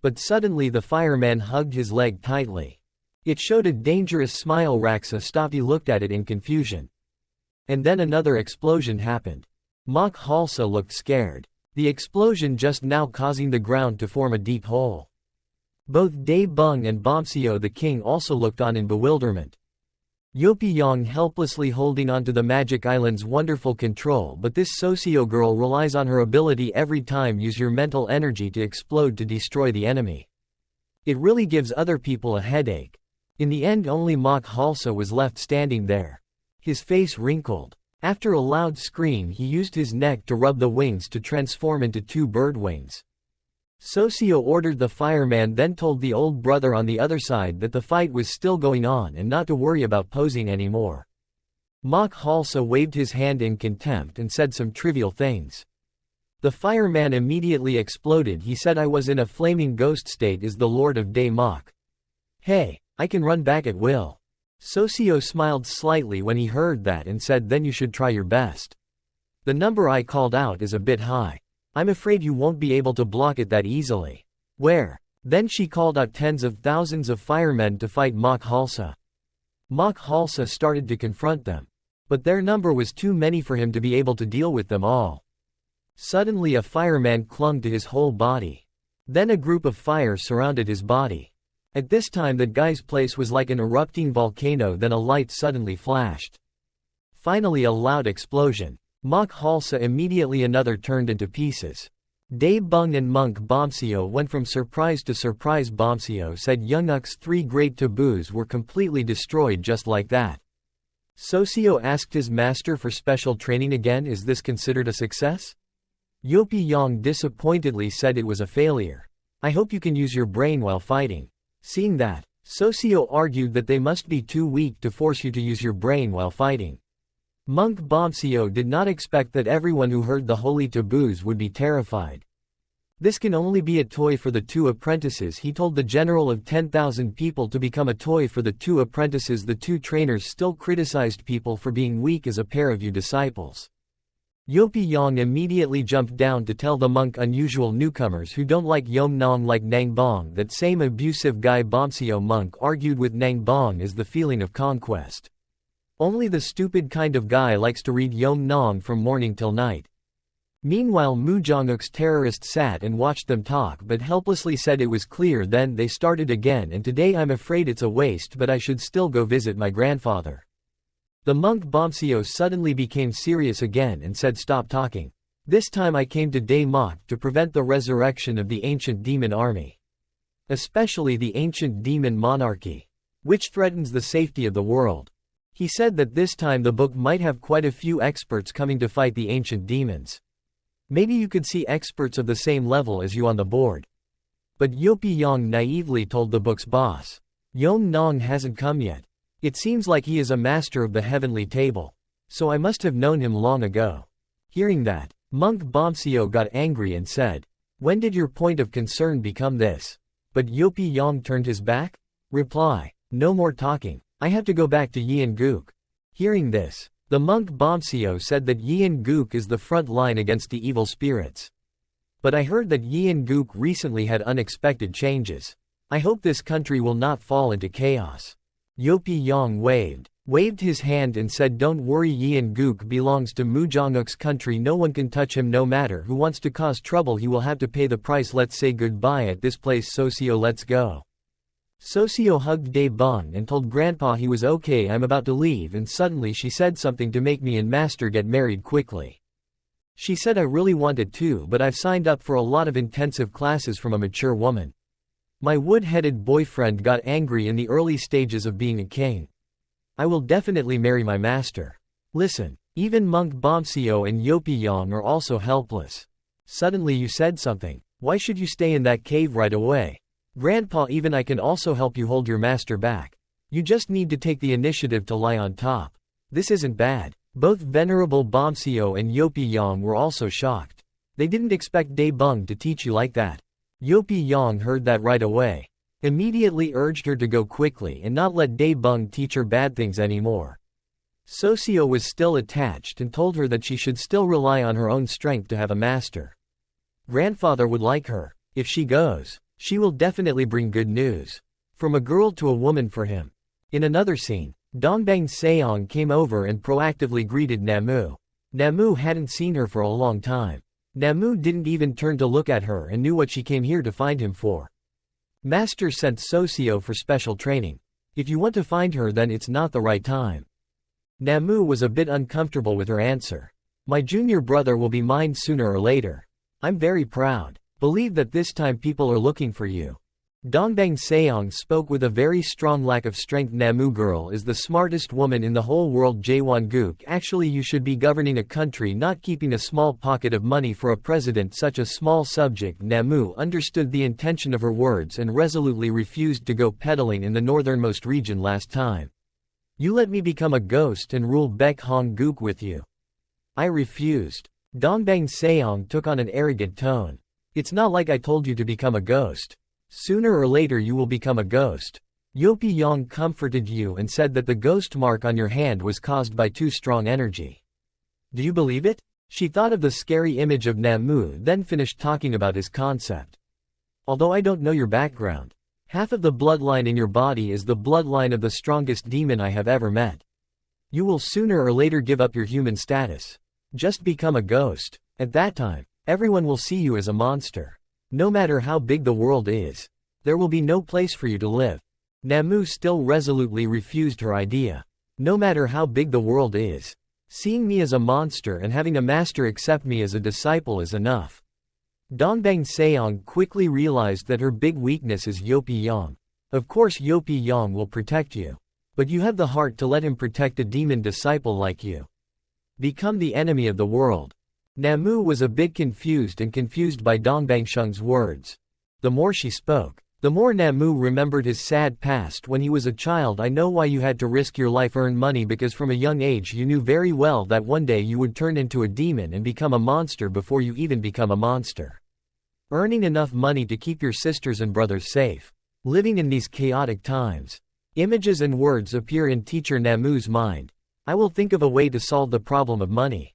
But suddenly the fireman hugged his leg tightly. It showed a dangerous smile. Raxa stopped. He looked at it in confusion. And then another explosion happened. Mok Halsa looked scared. The explosion just now causing the ground to form a deep hole. Both Dae Bung and Bombseo the king also looked on in bewilderment. Yopyong helplessly holding onto the magic island's wonderful control, but this socio girl relies on her ability every time. Use your mental energy to explode to destroy the enemy. It really gives other people a headache. In the end only Mok Halsa was left standing there. His face wrinkled. After a loud scream he used his neck to rub the wings to transform into 2 bird wings. Socio ordered the fireman, then told the old brother on the other side that the fight was still going on and not to worry about posing anymore. Mok Halsa waved his hand in contempt and said some trivial things. The fireman immediately exploded. He said, "I was in a flaming ghost state as the Lord of Dae Mok. Hey, I can run back at will." Socio smiled slightly when he heard that and said, "Then you should try your best. The number I called out is a bit high. I'm afraid you won't be able to block it that easily." "Where?" Then she called out tens of thousands of firemen to fight Mok Halsa. Mok Halsa started to confront them. But their number was too many for him to be able to deal with them all. Suddenly a fireman clung to his whole body. Then a group of fire surrounded his body. At this time the guy's place was like an erupting volcano. Then a light suddenly flashed. Finally a loud explosion. Mok Halsa immediately another turned into pieces. Dae Bung and monk Bombseo went from surprise to surprise. Bombseo said Younguk's 3 great taboos were completely destroyed just like that. Socio asked his master for special training again. Is this considered a success? Yopyong disappointedly said it was a failure. "I hope you can use your brain while fighting." Seeing that, Socio argued that they must be too weak to force you to use your brain while fighting. Monk Bombseo did not expect that everyone who heard the holy taboos would be terrified. This can only be a toy for the 2 apprentices. He told the general of 10,000 people to become a toy for the 2 apprentices. The 2 trainers still criticized people for being weak as a pair of you disciples. Yopyong immediately jumped down to tell the monk unusual newcomers who don't like Yomnong like Nangbong. That same abusive guy Bombseo monk argued with Nangbong is the feeling of conquest. Only the stupid kind of guy likes to read Yomnong from morning till night. Meanwhile Mujonguk's terrorist sat and watched them talk but helplessly said it was clear. Then they started again, and today I'm afraid it's a waste, but I should still go visit my grandfather. The monk Bombseo suddenly became serious again and said, "Stop talking. This time I came to Dae Mok to prevent the resurrection of the ancient demon army. Especially the ancient demon monarchy, which threatens the safety of the world." He said that this time the book might have quite a few experts coming to fight the ancient demons. Maybe you could see experts of the same level as you on the board. But Yopyong naively told the book's boss, "Yomnong hasn't come yet. It seems like he is a master of the heavenly table. So I must have known him long ago." Hearing that, monk Bombseo got angry and said, "When did your point of concern become this?" But Yopyong turned his back? Reply, "No more talking. I have to go back to Yeonguk." Hearing this, the monk Bombseo said that Yeonguk is the front line against the evil spirits. "But I heard that Yeonguk recently had unexpected changes. I hope this country will not fall into chaos." Yopyong waved his hand and said, "Don't worry, Yeonguk belongs to Mujonguk's country. No one can touch him. No matter who wants to cause trouble, he will have to pay the price. Let's say goodbye at this place, Socio. Let's go." Socio hugged Dae Bung and told Grandpa he was okay. "I'm about to leave," and suddenly she said something to make me and Master get married quickly. She said, "I really wanted to, but I've signed up for a lot of intensive classes from a mature woman. My wood-headed boyfriend got angry in the early stages of being a king. I will definitely marry my master." Listen, even monk Bombseo and Yopyong are also helpless. "Suddenly you said something. Why should you stay in that cave right away? Grandpa, even I can also help you hold your master back. You just need to take the initiative to lie on top. This isn't bad." Both Venerable Bombseo and Yopyong were also shocked. They didn't expect Dae Bung to teach you like that. Yopyong heard that right away. Immediately urged her to go quickly and not let Dae Bung teach her bad things anymore. Socio was still attached and told her that she should still rely on her own strength to have a master. Grandfather would like her. If she goes, She will definitely bring good news. From a girl to a woman for him. In another scene, Dongbang Seong came over and proactively greeted Namu. Namu hadn't seen her for a long time. Namu didn't even turn to look at her and knew what she came here to find him for. Master sent Socio for special training. If you want to find her, then it's not the right time. Namu was a bit uncomfortable with her answer. My junior brother will be mine sooner or later. I'm very proud. Believe that this time people are looking for you. Dongbang Seong spoke with a very strong lack of strength. Namu girl is the smartest woman in the whole world. Jaewon-guk, actually you should be governing a country, not keeping a small pocket of money for a president. Such a small subject. Namu understood the intention of her words and resolutely refused to go peddling in the northernmost region last time. You let me become a ghost and rule Baek-hong-guk with you. I refused. Dongbang Seong took on an arrogant tone. It's not like I told you to become a ghost. Sooner or later you will become a ghost. Yopi Yong comforted you and said that the ghost mark on your hand was caused by too strong energy. Do you believe it? She thought of the scary image of Namu, then finished talking about his concept. Although I don't know your background, half of the bloodline in your body is the bloodline of the strongest demon I have ever met. You will sooner or later give up your human status. Just become a ghost. At that time, everyone will see you as a monster. No matter how big the world is, there will be no place for you to live. Namu still resolutely refused her idea. No matter how big the world is, seeing me as a monster and having a master accept me as a disciple is enough. Dongbang Seong quickly realized that her big weakness is Yopi Yong. Of course Yopi Yong will protect you. But you have the heart to let him protect a demon disciple like you. Become the enemy of the world. Namu was a bit confused by Dongbang Sheng's words. The more she spoke, the more Namu remembered his sad past when he was a child. I know why you had to risk your life, earn money, because from a young age you knew very well that one day you would turn into a demon and become a monster before you even become a monster. Earning enough money to keep your sisters and brothers safe. Living in these chaotic times. Images and words appear in teacher Namu's mind. I will think of a way to solve the problem of money.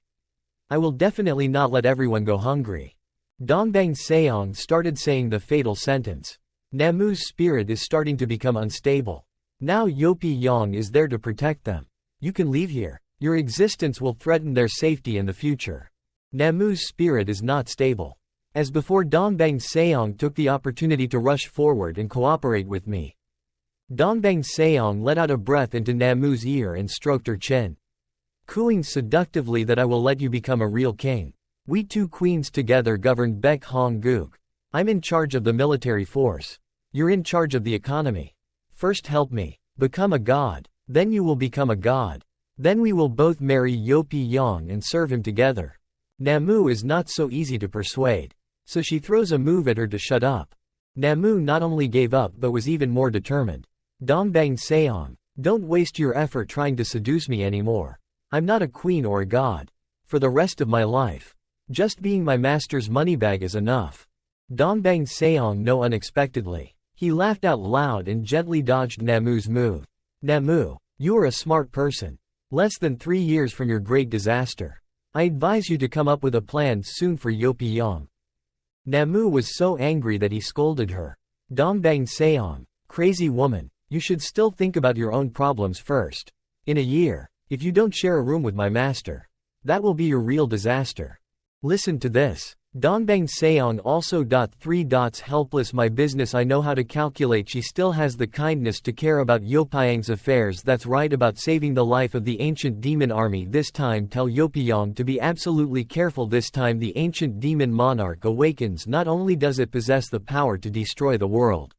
I will definitely not let everyone go hungry. Dongbang Seong started saying the fatal sentence. Namu's spirit is starting to become unstable. Now Yopi Yong is there to protect them. You can leave here. Your existence will threaten their safety in the future. Namu's spirit is not stable. As before, Dongbang Seong took the opportunity to rush forward and cooperate with me. Dongbang Seong let out a breath into Namu's ear and stroked her chin. Cooing seductively that I will let you become a real king. We two queens together govern Baek-hong-guk. I'm in charge of the military force. You're in charge of the economy. First help me. Become a god. Then you will become a god. Then we will both marry Yopi Yong and serve him together. Namu is not so easy to persuade. So she throws a move at her to shut up. Namu not only gave up but was even more determined. Dongbang Seong, don't waste your effort trying to seduce me anymore. I'm not a queen or a god. For the rest of my life, just being my master's moneybag is enough. Dongbang Seong no unexpectedly. He laughed out loud and gently dodged Namu's move. Namu, you are a smart person. Less than 3 years from your great disaster. I advise you to come up with a plan soon for Yopi Yong. Namu was so angry that he scolded her. Dongbang Seong, crazy woman, you should still think about your own problems first. In a year, if you don't share a room with my master, that will be your real disaster. Listen to this. Dongbang Seong also. Helpless my business I know how to calculate. She still has the kindness to care about Yopiang's affairs. That's right, about saving the life of the ancient demon army. This time tell Yopiang to be absolutely careful. This time the ancient demon monarch awakens. Not only does it possess the power to destroy the world,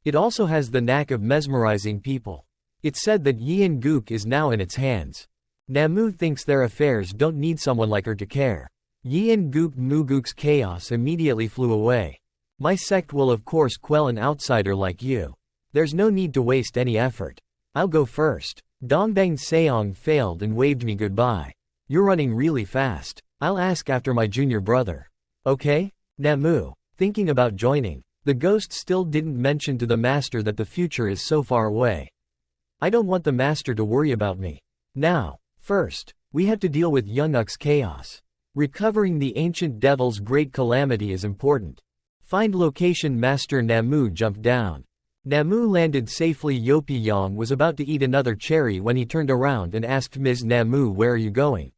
it also has the knack of mesmerizing people. It's said that Yeon-guk is now in its hands. Namu thinks their affairs don't need someone like her to care. Yeon-guk Muguk's chaos immediately flew away. My sect will of course quell an outsider like you. There's no need to waste any effort. I'll go first. Dongbang Seong failed and waved me goodbye. You're running really fast. I'll ask after my junior brother. Okay? Namu, thinking about joining. The ghost still didn't mention to the master that the future is so far away. I don't want the master to worry about me. Now, first, we have to deal with Young-uk's chaos. Recovering the ancient devil's great calamity is important. Find location. Master Namu jumped down. Namu landed safely. Yopyong was about to eat another cherry when he turned around and asked Ms. Namu, "Where are you going?"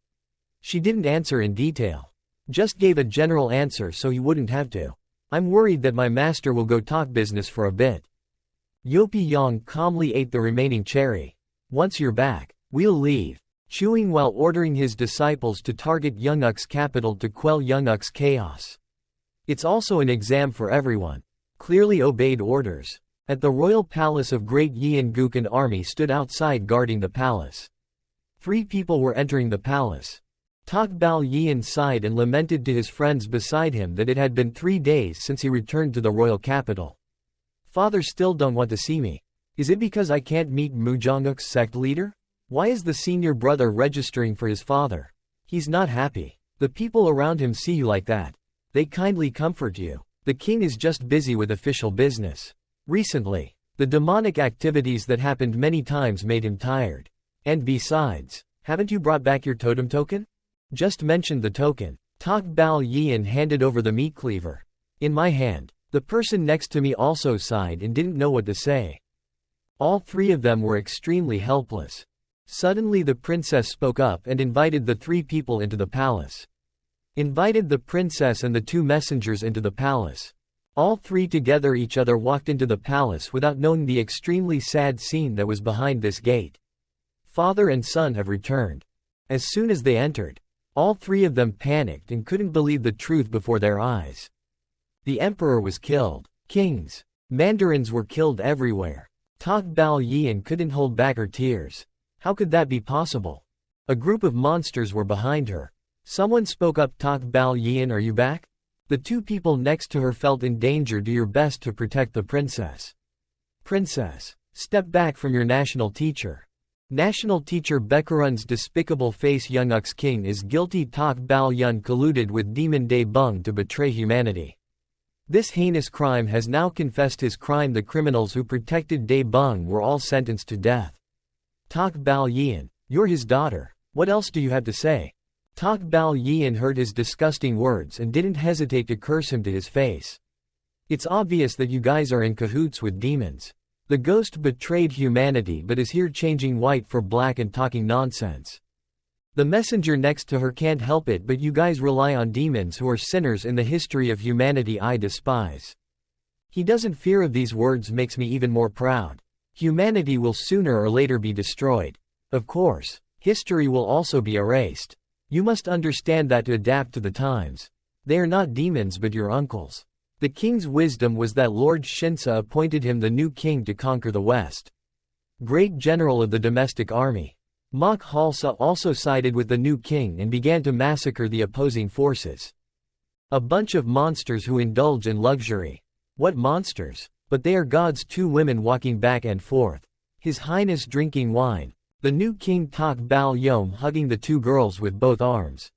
She didn't answer in detail. Just gave a general answer so he wouldn't have to. "I'm worried that my master will go talk business for a bit." Yopyong calmly ate the remaining cherry. "Once you're back, we'll leave." Chewing while ordering his disciples to target Younguk's capital to quell Younguk's chaos. It's also an exam for everyone. Clearly obeyed orders. At the royal palace of Great Yeonguk, an army stood outside guarding the palace. 3 people were entering the palace. Tokbal Yeon sighed and lamented to his friends beside him that it had been 3 days since he returned to the royal capital. "Father still don't want to see me. Is it because I can't meet Mujongguk's sect leader? Why is the senior brother registering for his father? He's not happy. The people around him see you like that. They kindly comfort you. The king is just busy with official business. Recently, the demonic activities that happened many times made him tired. And besides, haven't you brought back your totem token?" "Just mentioned the token." Tokbal Yeon handed over the meat cleaver. "In my hand." The person next to me also sighed and didn't know what to say. All 3 of them were extremely helpless. Suddenly the princess spoke up and invited the 3 people into the palace. Invited the princess and the 2 messengers into the palace. All 3 together each other walked into the palace without knowing the extremely sad scene that was behind this gate. Father and son have returned. As soon as they entered, all 3 of them panicked and couldn't believe the truth before their eyes. The emperor was killed. Kings, mandarins were killed everywhere. Tokbal Yeon couldn't hold back her tears. How could that be possible? A group of monsters were behind her. Someone spoke up. "Tokbal Yeon, are you back?" The 2 people next to her felt in danger. "Do your best to protect the princess." "Princess, step back from your national teacher." National teacher Baekhyun's despicable face. Younguk's king is guilty. Tokbal Yeon colluded with demon Dae Bung to betray humanity. This heinous crime has now confessed his crime. The criminals who protected Dae Bung were all sentenced to death. Tokbal Yeon, you're his daughter. What else do you have to say? Tokbal Yeon heard his disgusting words and didn't hesitate to curse him to his face. "It's obvious that you guys are in cahoots with demons. The ghost betrayed humanity but is here changing white for black and talking nonsense. The messenger next to her can't help it, but you guys rely on demons who are sinners in the history of humanity I despise." He doesn't fear of these words makes me even more proud. Humanity will sooner or later be destroyed. Of course, history will also be erased. You must understand that to adapt to the times. They are not demons but your uncles. The king's wisdom was that Lord Shinsa appointed him the new king to conquer the West. Great general of the domestic army. Mok Halsa also sided with the new king and began to massacre the opposing forces. A bunch of monsters who indulge in luxury. What monsters? But they are gods. 2 women walking back and forth. His Highness drinking wine. The new king Tokbal Yeon hugging the 2 girls with both arms.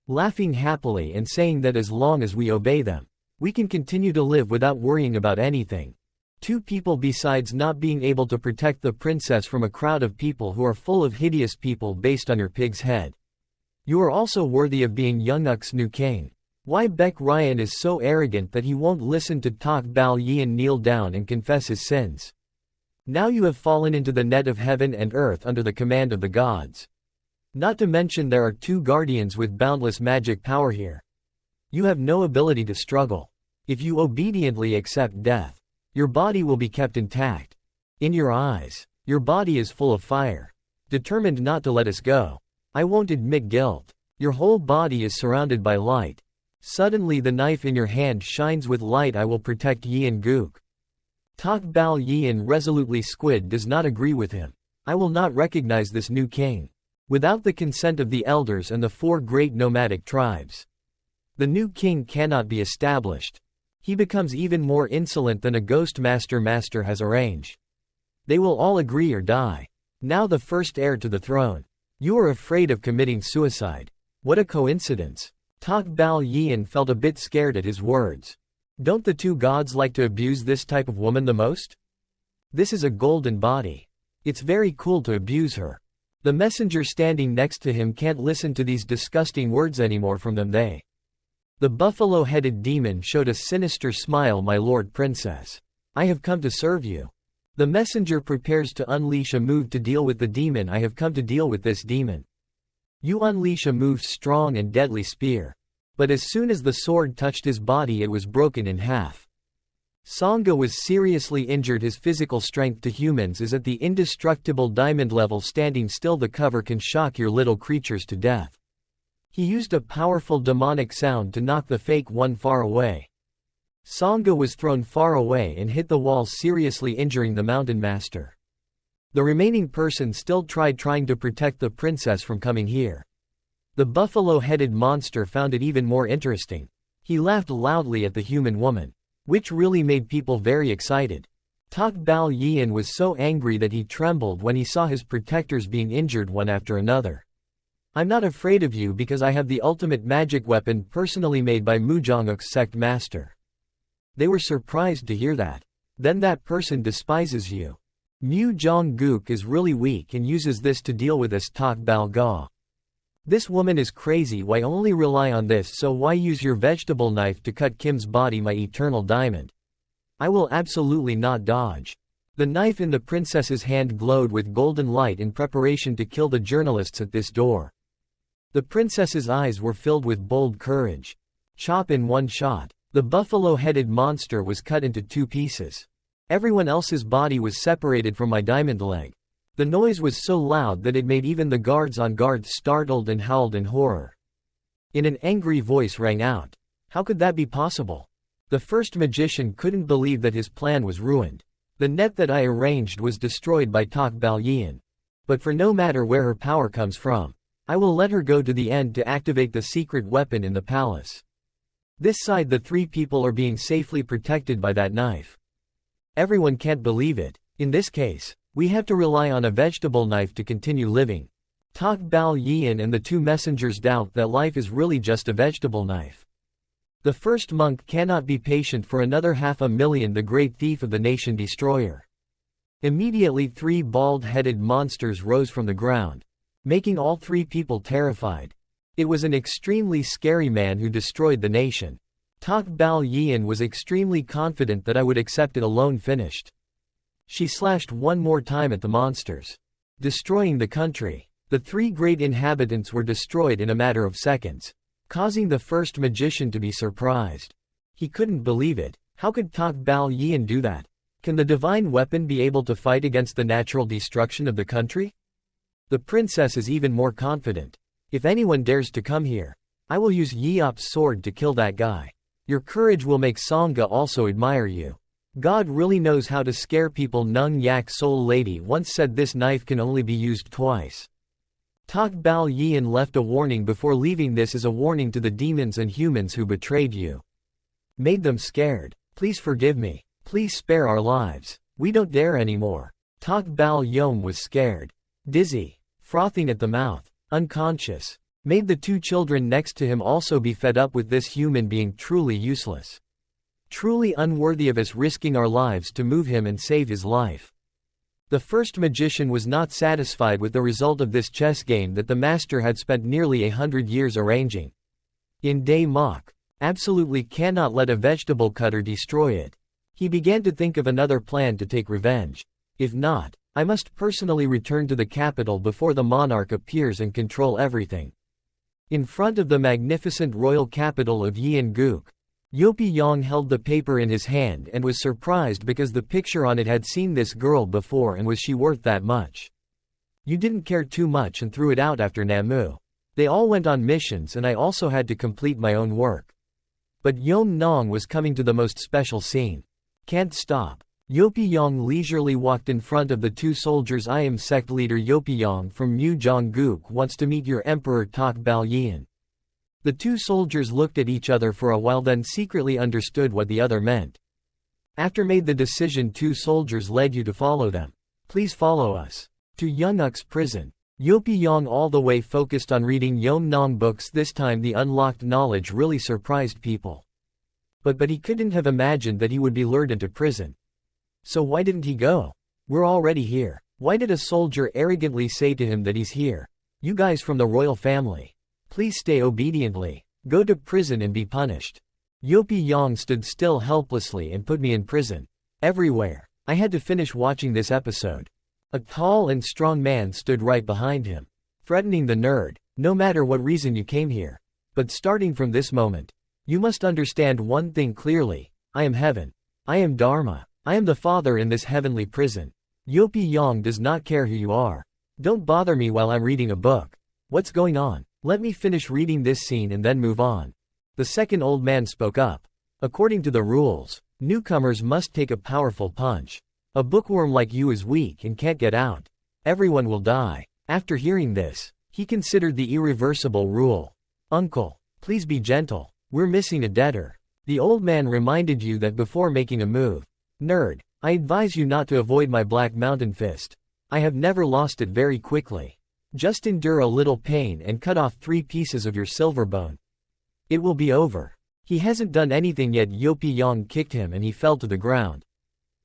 Laughing happily and saying that as long as we obey them, we can continue to live without worrying about anything. 2 people besides not being able to protect the princess from a crowd of people who are full of hideous people based on your pig's head. You are also worthy of being Younguk's new king. Why Baekhyun is so arrogant that he won't listen to Tokbal Yeon kneel down and confess his sins. Now you have fallen into the net of heaven and earth under the command of the gods. Not to mention there are 2 guardians with boundless magic power here. You have no ability to struggle. If you obediently accept death, your body will be kept intact. In your eyes, your body is full of fire. Determined not to let us go. I won't admit guilt. Your whole body is surrounded by light. Suddenly the knife in your hand shines with light. I will protect Yeonguk. Tokbal Yeon resolutely Squid does not agree with him. I will not recognize this new king. Without the consent of the elders and the 4 great nomadic tribes, the new king cannot be established. He becomes even more insolent than a ghost master has arranged. They will all agree or die. Now the first heir to the throne. You are afraid of committing suicide. What a coincidence. Tokbal Yeon felt a bit scared at his words. Don't the 2 gods like to abuse this type of woman the most? This is a golden body. It's very cool to abuse her. The messenger standing next to him can't listen to these disgusting words anymore from them. The buffalo-headed demon showed a sinister smile. "My lord princess. I have come to serve you." The messenger prepares to unleash a move to deal with the demon. "I have come to deal with this demon." You unleash a move's strong and deadly spear. But as soon as the sword touched his body, it was broken in half. Sangha was seriously injured. His physical strength to humans is at the indestructible diamond level. Standing still, the cover can shock your little creatures to death. He used a powerful demonic sound to knock the fake one far away. Sangha was thrown far away and hit the wall, seriously injuring the mountain master. The remaining person still trying to protect the princess from coming here. The buffalo-headed monster found it even more interesting. He laughed loudly at the human woman, which really made people very excited. Tak Bao Yian was so angry that he trembled when he saw his protectors being injured one after another. "I'm not afraid of you because I have the ultimate magic weapon personally made by Mujongguk's sect master." They were surprised to hear that. "Then that person despises you." Mu Jongguk is really weak and uses this to deal with us. Tak Bao Ga. "This woman is crazy. Why only rely on this? So why use your vegetable knife to cut Kim's body? My eternal diamond. I will absolutely not dodge." The knife in the princess's hand glowed with golden light in preparation to kill the journalists at this door. The princess's eyes were filled with bold courage. Chop in one shot. The buffalo-headed monster was cut into 2 pieces. Everyone else's body was separated from my diamond leg. The noise was so loud that it made even the guards on guard startled and howled in horror. In an angry voice rang out, "How could that be possible?" The first magician couldn't believe that his plan was ruined. "The net that I arranged was destroyed by Tak Bao Yian. But for no matter where her power comes from, I will let her go to the end to activate the secret weapon in the palace." This side, the 3 people are being safely protected by that knife. Everyone can't believe it. In this case, we have to rely on a vegetable knife to continue living. Tak Bao Yian and the 2 messengers doubt that life is really just a vegetable knife. The first monk cannot be patient for another 500,000. The great thief of the nation destroyer. Immediately 3 bald-headed monsters rose from the ground, making all 3 people terrified. It was an extremely scary man who destroyed the nation. Tak Bao Yian was extremely confident that I would accept it alone. Finished. She slashed one more time at the monsters, destroying the country. The 3 great inhabitants were destroyed in a matter of seconds, causing the first magician to be surprised. He couldn't believe it. How could Tak Bao Yian do that? Can the divine weapon be able to fight against the natural destruction of the country? The princess is even more confident. "If anyone dares to come here, I will use Yeop's sword to kill that guy. Your courage will make Sangha also admire you. God really knows how to scare people." Nung Yak Soul Lady once said this knife can only be used twice. Tak Bao Yian left a warning before leaving. "This is a warning to the demons and humans who betrayed you. Made them scared. Please forgive me. Please spare our lives. We don't dare anymore." Tak Bao Yom was scared, dizzy, frothing at the mouth, unconscious. Made the 2 children next to him also be fed up with this human being, truly useless, truly unworthy of us risking our lives to move him and save his life. The first magician was not satisfied with the result of this chess game that the master had spent nearly 100 years arranging. In Day Mok, absolutely cannot let a vegetable cutter destroy it. He began to think of another plan to take revenge. "If not, I must personally return to the capital before the monarch appears and control everything." In front of the magnificent royal capital of Yeonguk, Yopyong held the paper in his hand and was surprised because the picture on it had seen this girl before, and was she worth that much? "You didn't care too much and threw it out after Namu. They all went on missions and I also had to complete my own work. But Yom Nong was coming to the most special scene. Can't stop." Yopyong leisurely walked in front of the 2 soldiers. "I am sect leader Yopyong from Mu Jongguk, wants to meet your emperor Tak Bao Yian." The 2 soldiers looked at each other for a while, then secretly understood what the other meant. After made the decision, 2 soldiers led you to follow them. "Please follow us to Yunuk's prison." Yopyong all the way focused on reading Yom Nong books. This time the unlocked knowledge really surprised people. But he couldn't have imagined that he would be lured into prison. So why didn't he go? "We're already here." Why did a soldier arrogantly say to him that he's here? "You guys from the royal family. Please stay obediently." Go to prison and be punished. Yopi Yang stood still helplessly and put me in prison. Everywhere. I had to finish watching this episode. A tall and strong man stood right behind him, threatening the nerd. No matter what reason you came here. But starting from this moment, you must understand one thing clearly. I am heaven. I am Dharma. I am the father in this heavenly prison. Yopi Yang does not care who you are. Don't bother me while I'm reading a book. What's going on? Let me finish reading this scene and then move on. The second old man spoke up. According to the rules, newcomers must take a powerful punch. A bookworm like you is weak and can't get out. Everyone will die. After hearing this, he considered the irreversible rule. Uncle, please be gentle. We're missing a debtor. The old man reminded you that before making a move. Nerd, I advise you not to avoid my black mountain fist. I have never lost it very quickly. Just endure a little pain and cut off 3 pieces of your silver bone. It will be over. He hasn't done anything yet. Yopi Yang kicked him and he fell to the ground.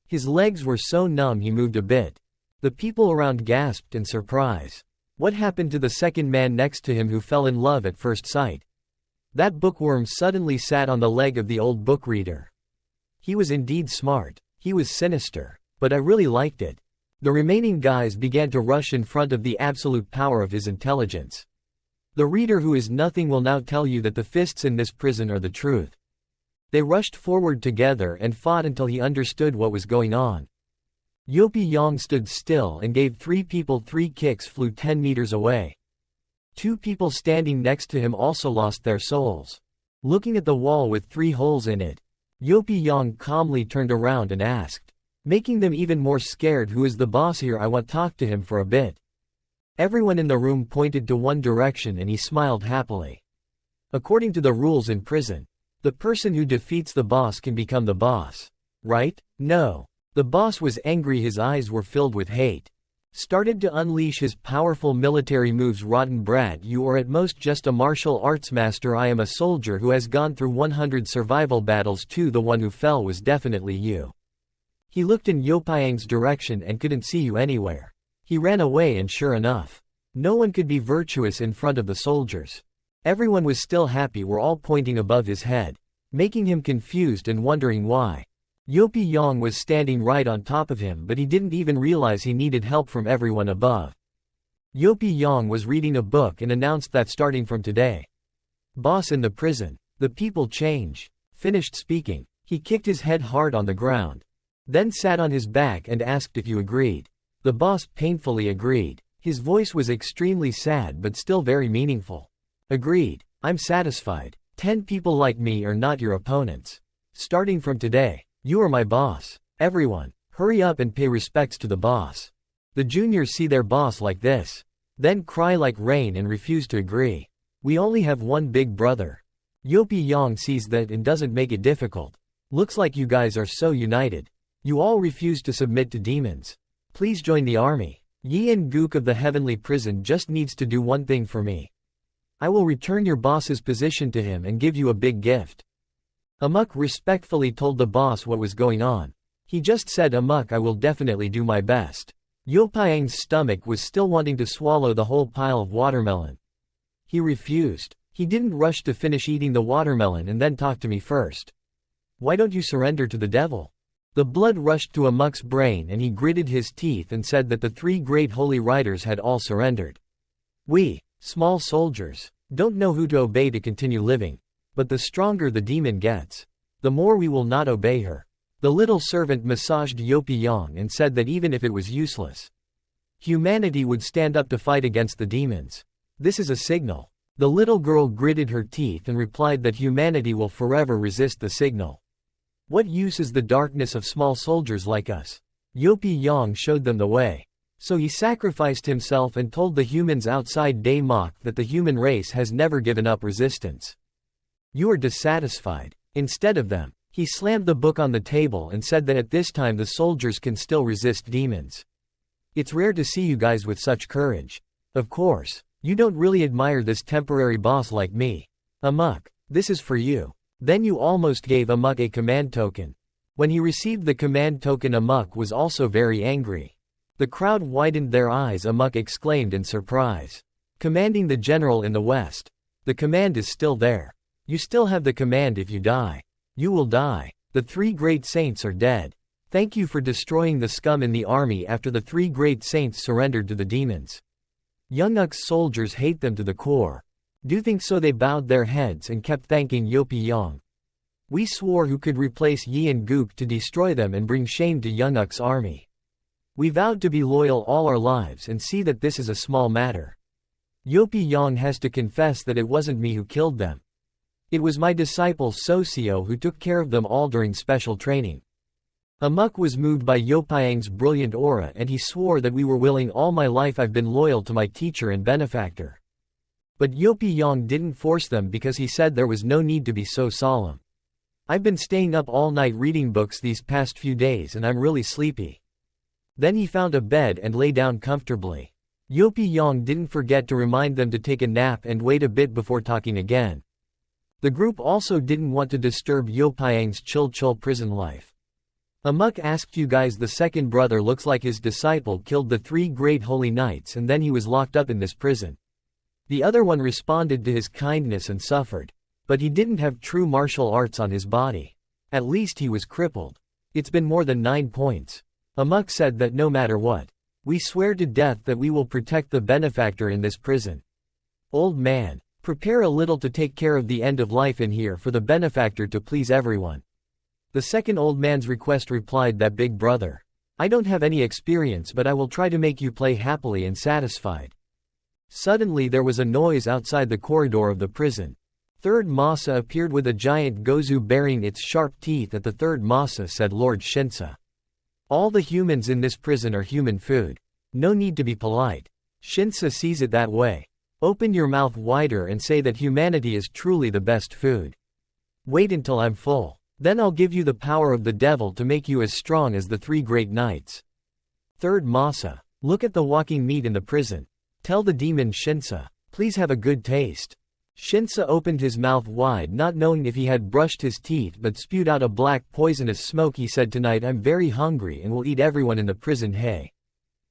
His legs were so numb he moved a bit. The people around gasped in surprise. What happened to the second man next to him who fell in love at first sight? That bookworm suddenly sat on the leg of the old book reader. He was indeed smart. He was sinister. But I really liked it. The remaining guys began to rush in front of the absolute power of his intelligence. The reader who is nothing will now tell you that the fists in this prison are the truth. They rushed forward together and fought until he understood what was going on. Yopi Yang stood still and gave 3 people 3 kicks flew 10 meters away. 2 people standing next to him also lost their souls. Looking at the wall with 3 holes in it, Yopi Yang calmly turned around and asked, making them even more scared, who is the boss here? I want to talk to him for a bit. Everyone in the room pointed to one direction and he smiled happily. According to the rules in prison, the person who defeats the boss can become the boss. Right? No. The boss was angry, his eyes were filled with hate. Started to unleash his powerful military moves. Rotten brat, you are at most just a martial arts master. I am a soldier who has gone through 100 survival battles too. The one who fell was definitely you. He looked in Yopiang's direction and couldn't see you anywhere. He ran away and sure enough, no one could be virtuous in front of the soldiers. Everyone was still happy, were all pointing above his head, making him confused and wondering why. Yopi Yang was standing right on top of him, but he didn't even realize he needed help from everyone above. Yopi Yang was reading a book and announced that starting from today, boss in the prison, the people change. Finished speaking, he kicked his head hard on the ground, then sat on his back and asked if you agreed. The boss painfully agreed. His voice was extremely sad but still very meaningful. Agreed. I'm satisfied. 10 people like me are not your opponents. Starting from today, you are my boss. Everyone, hurry up and pay respects to the boss. The juniors see their boss like this, then cry like rain and refuse to agree. We only have one big brother. Yopi Yang sees that and doesn't make it difficult. Looks like you guys are so united. You all refuse to submit to demons. Please join the army. Yin Gook of the heavenly prison just needs to do one thing for me. I will return your boss's position to him and give you a big gift. Amok respectfully told the boss what was going on. He just said, Amok, I will definitely do my best. Yopiang's stomach was still wanting to swallow the whole pile of watermelon. He refused. He didn't rush to finish eating the watermelon and then talk to me first. Why don't you surrender to the devil? The blood rushed to Amok's brain and he gritted his teeth and said that the 3 great holy riders had all surrendered. We, small soldiers, don't know who to obey to continue living. But the stronger the demon gets, the more we will not obey her. The little servant massaged Yopi Yang and said that even if it was useless, humanity would stand up to fight against the demons. This is a signal. The little girl gritted her teeth and replied that humanity will forever resist the signal. What use is the darkness of small soldiers like us? Yopi Yang showed them the way. So he sacrificed himself and told the humans outside Daemok that the human race has never given up resistance. You are dissatisfied. Instead of them, he slammed the book on the table and said that at this time the soldiers can still resist demons. It's rare to see you guys with such courage. Of course, you don't really admire this temporary boss like me. Amok, this is for you. Then you almost gave Amok a command token. When he received the command token, Amok was also very angry. The crowd widened their eyes. Amok exclaimed in surprise. Commanding the general in the west. The command is still there. You still have the command. If you die, you will die. The three great saints are dead. Thank you for destroying the scum in the army after the three great saints surrendered to the demons. Younguk's soldiers hate them to the core. Do think so? They bowed their heads and kept thanking Yopi Yong. We swore who could replace Yi and Gook to destroy them and bring shame to Younguk's army. We vowed to be loyal all our lives and see that this is a small matter. Yopi Yong has to confess that it wasn't me who killed them. It was my disciple Socio who took care of them all during special training. Amok was moved by Yopiang's brilliant aura and he swore that we were willing. All my life I've been loyal to my teacher and benefactor. But Yopi Yong didn't force them because he said there was no need to be so solemn. I've been staying up all night reading books these past few days and I'm really sleepy. Then he found a bed and lay down comfortably. Yopi Yong didn't forget to remind them to take a nap and wait a bit before talking again. The group also didn't want to disturb Yopiang's chill prison life. Amok asked, you guys, the second brother looks like his disciple killed the three great holy knights and then he was locked up in this prison. The other one responded to his kindness and suffered. But he didn't have true martial arts on his body. At least he was crippled. It's been more than 9 points. Amok said that no matter what, we swear to death that we will protect the benefactor in this prison. Old man, prepare a little to take care of the end of life in here for the benefactor to please everyone. The second old man's request replied, that big brother. I don't have any experience but I will try to make you play happily and satisfied. Suddenly there was a noise outside the corridor of the prison. Third Masa appeared with a giant gozu bearing its sharp teeth. At the third Masa said, Lord Shinsa. All the humans in this prison are human food. No need to be polite. Shinsa sees it that way. Open your mouth wider and say that humanity is truly the best food. Wait until I'm full. Then I'll give you the power of the devil to make you as strong as the three great knights. Third Masa. Look at the walking meat in the prison. Tell the demon Shinsa, please have a good taste. Shinsa opened his mouth wide, not knowing if he had brushed his teeth, but spewed out a black poisonous smoke. He said, tonight I'm very hungry and will eat everyone in the prison. Hey.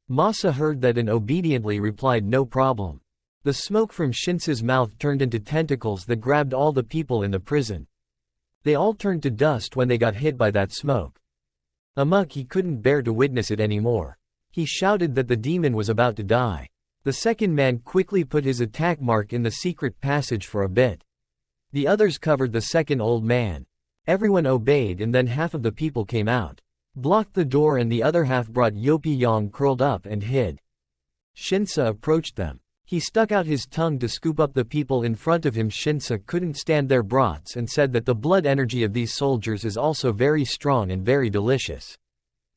Masa heard that and obediently replied, no problem. The smoke from Shinsa's mouth turned into tentacles that grabbed all the people in the prison. They all turned to dust when they got hit by that smoke. Amok, he couldn't bear to witness it anymore. He shouted that the demon was about to die. The second man quickly put his attack mark in the secret passage for a bit. The others covered the second old man. Everyone obeyed and then half of the people came out, blocked the door and the other half brought Yopi Yong curled up and hid. Shinsa approached them. He stuck out his tongue to scoop up the people in front of him. Shinsa couldn't stand their brats and said that the blood energy of these soldiers is also very strong and very delicious.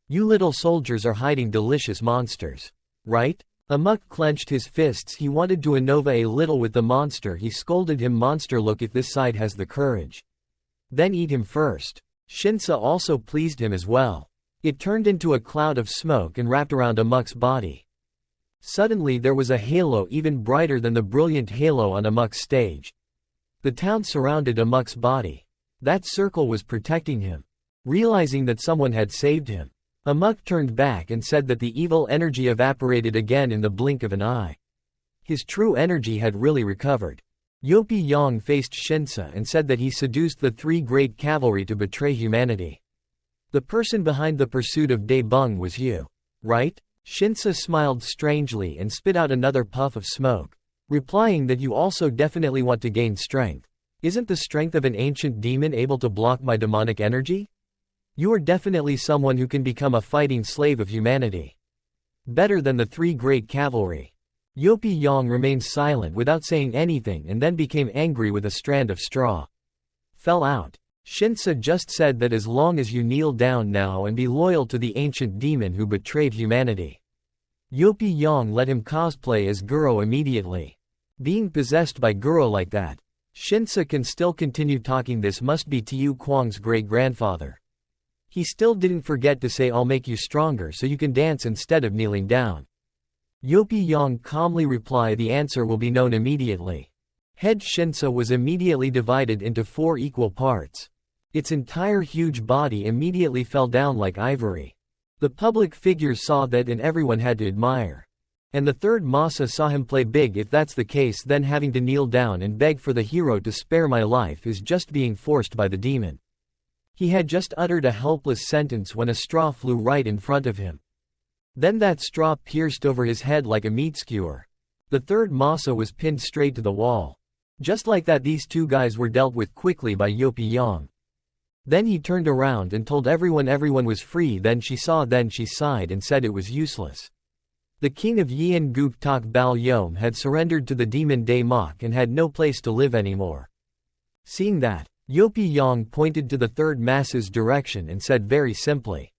You little soldiers are hiding delicious monsters, right? Amok clenched his fists. He wanted to innova a little with the monster. He scolded him, monster, look if this side has the courage. Then eat him first. Shinsa also pleased him as well. It turned into a cloud of smoke and wrapped around Amok's body. Suddenly there was a halo even brighter than the brilliant halo on Amok's stage. The town surrounded Amok's body. That circle was protecting him. Realizing that someone had saved him, Amok turned back and said that the evil energy evaporated again in the blink of an eye. His true energy had really recovered. Yopi Yong faced Shinsa and said that he seduced the three great cavalry to betray humanity. The person behind the pursuit of Dae Bung was you, right? Shinsa smiled strangely and spit out another puff of smoke, replying that you also definitely want to gain strength. Isn't the strength of an ancient demon able to block my demonic energy? You are definitely someone who can become a fighting slave of humanity. Better than the three great cavalry. Yopi Yong remained silent without saying anything and then became angry with a strand of straw. Fell out. Shinsa just said that as long as you kneel down now and be loyal to the ancient demon who betrayed humanity. Yopi Yong let him cosplay as Guro immediately. Being possessed by Guro like that, Shinsa can still continue talking. This must be Tiu Kwang's great-grandfather. He still didn't forget to say, I'll make you stronger so you can dance instead of kneeling down. Yopi Yong calmly replied, the answer will be known immediately. Head Shinsa was immediately divided into 4 equal parts. Its entire huge body immediately fell down like ivory. The public figures saw that and everyone had to admire. And the third Masa saw him play big. If that's the case, then having to kneel down and beg for the hero to spare my life is just being forced by the demon. He had just uttered a helpless sentence when a straw flew right in front of him. Then that straw pierced over his head like a meat skewer. The third Masa was pinned straight to the wall. Just like that, these two guys were dealt with quickly by Yopi Yang. Then he turned around and told everyone was free. Then she sighed and said it was useless. The king of Yian Guk Tak Bal Yom had surrendered to the demon Day Mok and had no place to live anymore. Seeing that, Yopi Yang pointed to the third Masa's direction and said very simply,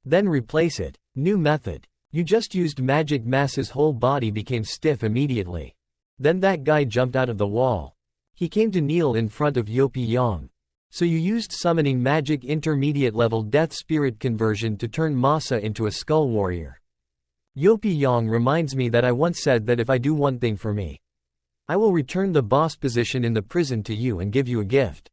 "Then replace it. New method. You just used magic." Masa's whole body became stiff immediately. Then that guy jumped out of the wall. He came to kneel in front of Yopi Yang. "So you used summoning magic intermediate level death spirit conversion to turn Masa into a skull warrior." Yopi Yang reminds me that I once said that if I do one thing for me, I will return the boss position in the prison to you and give you a gift.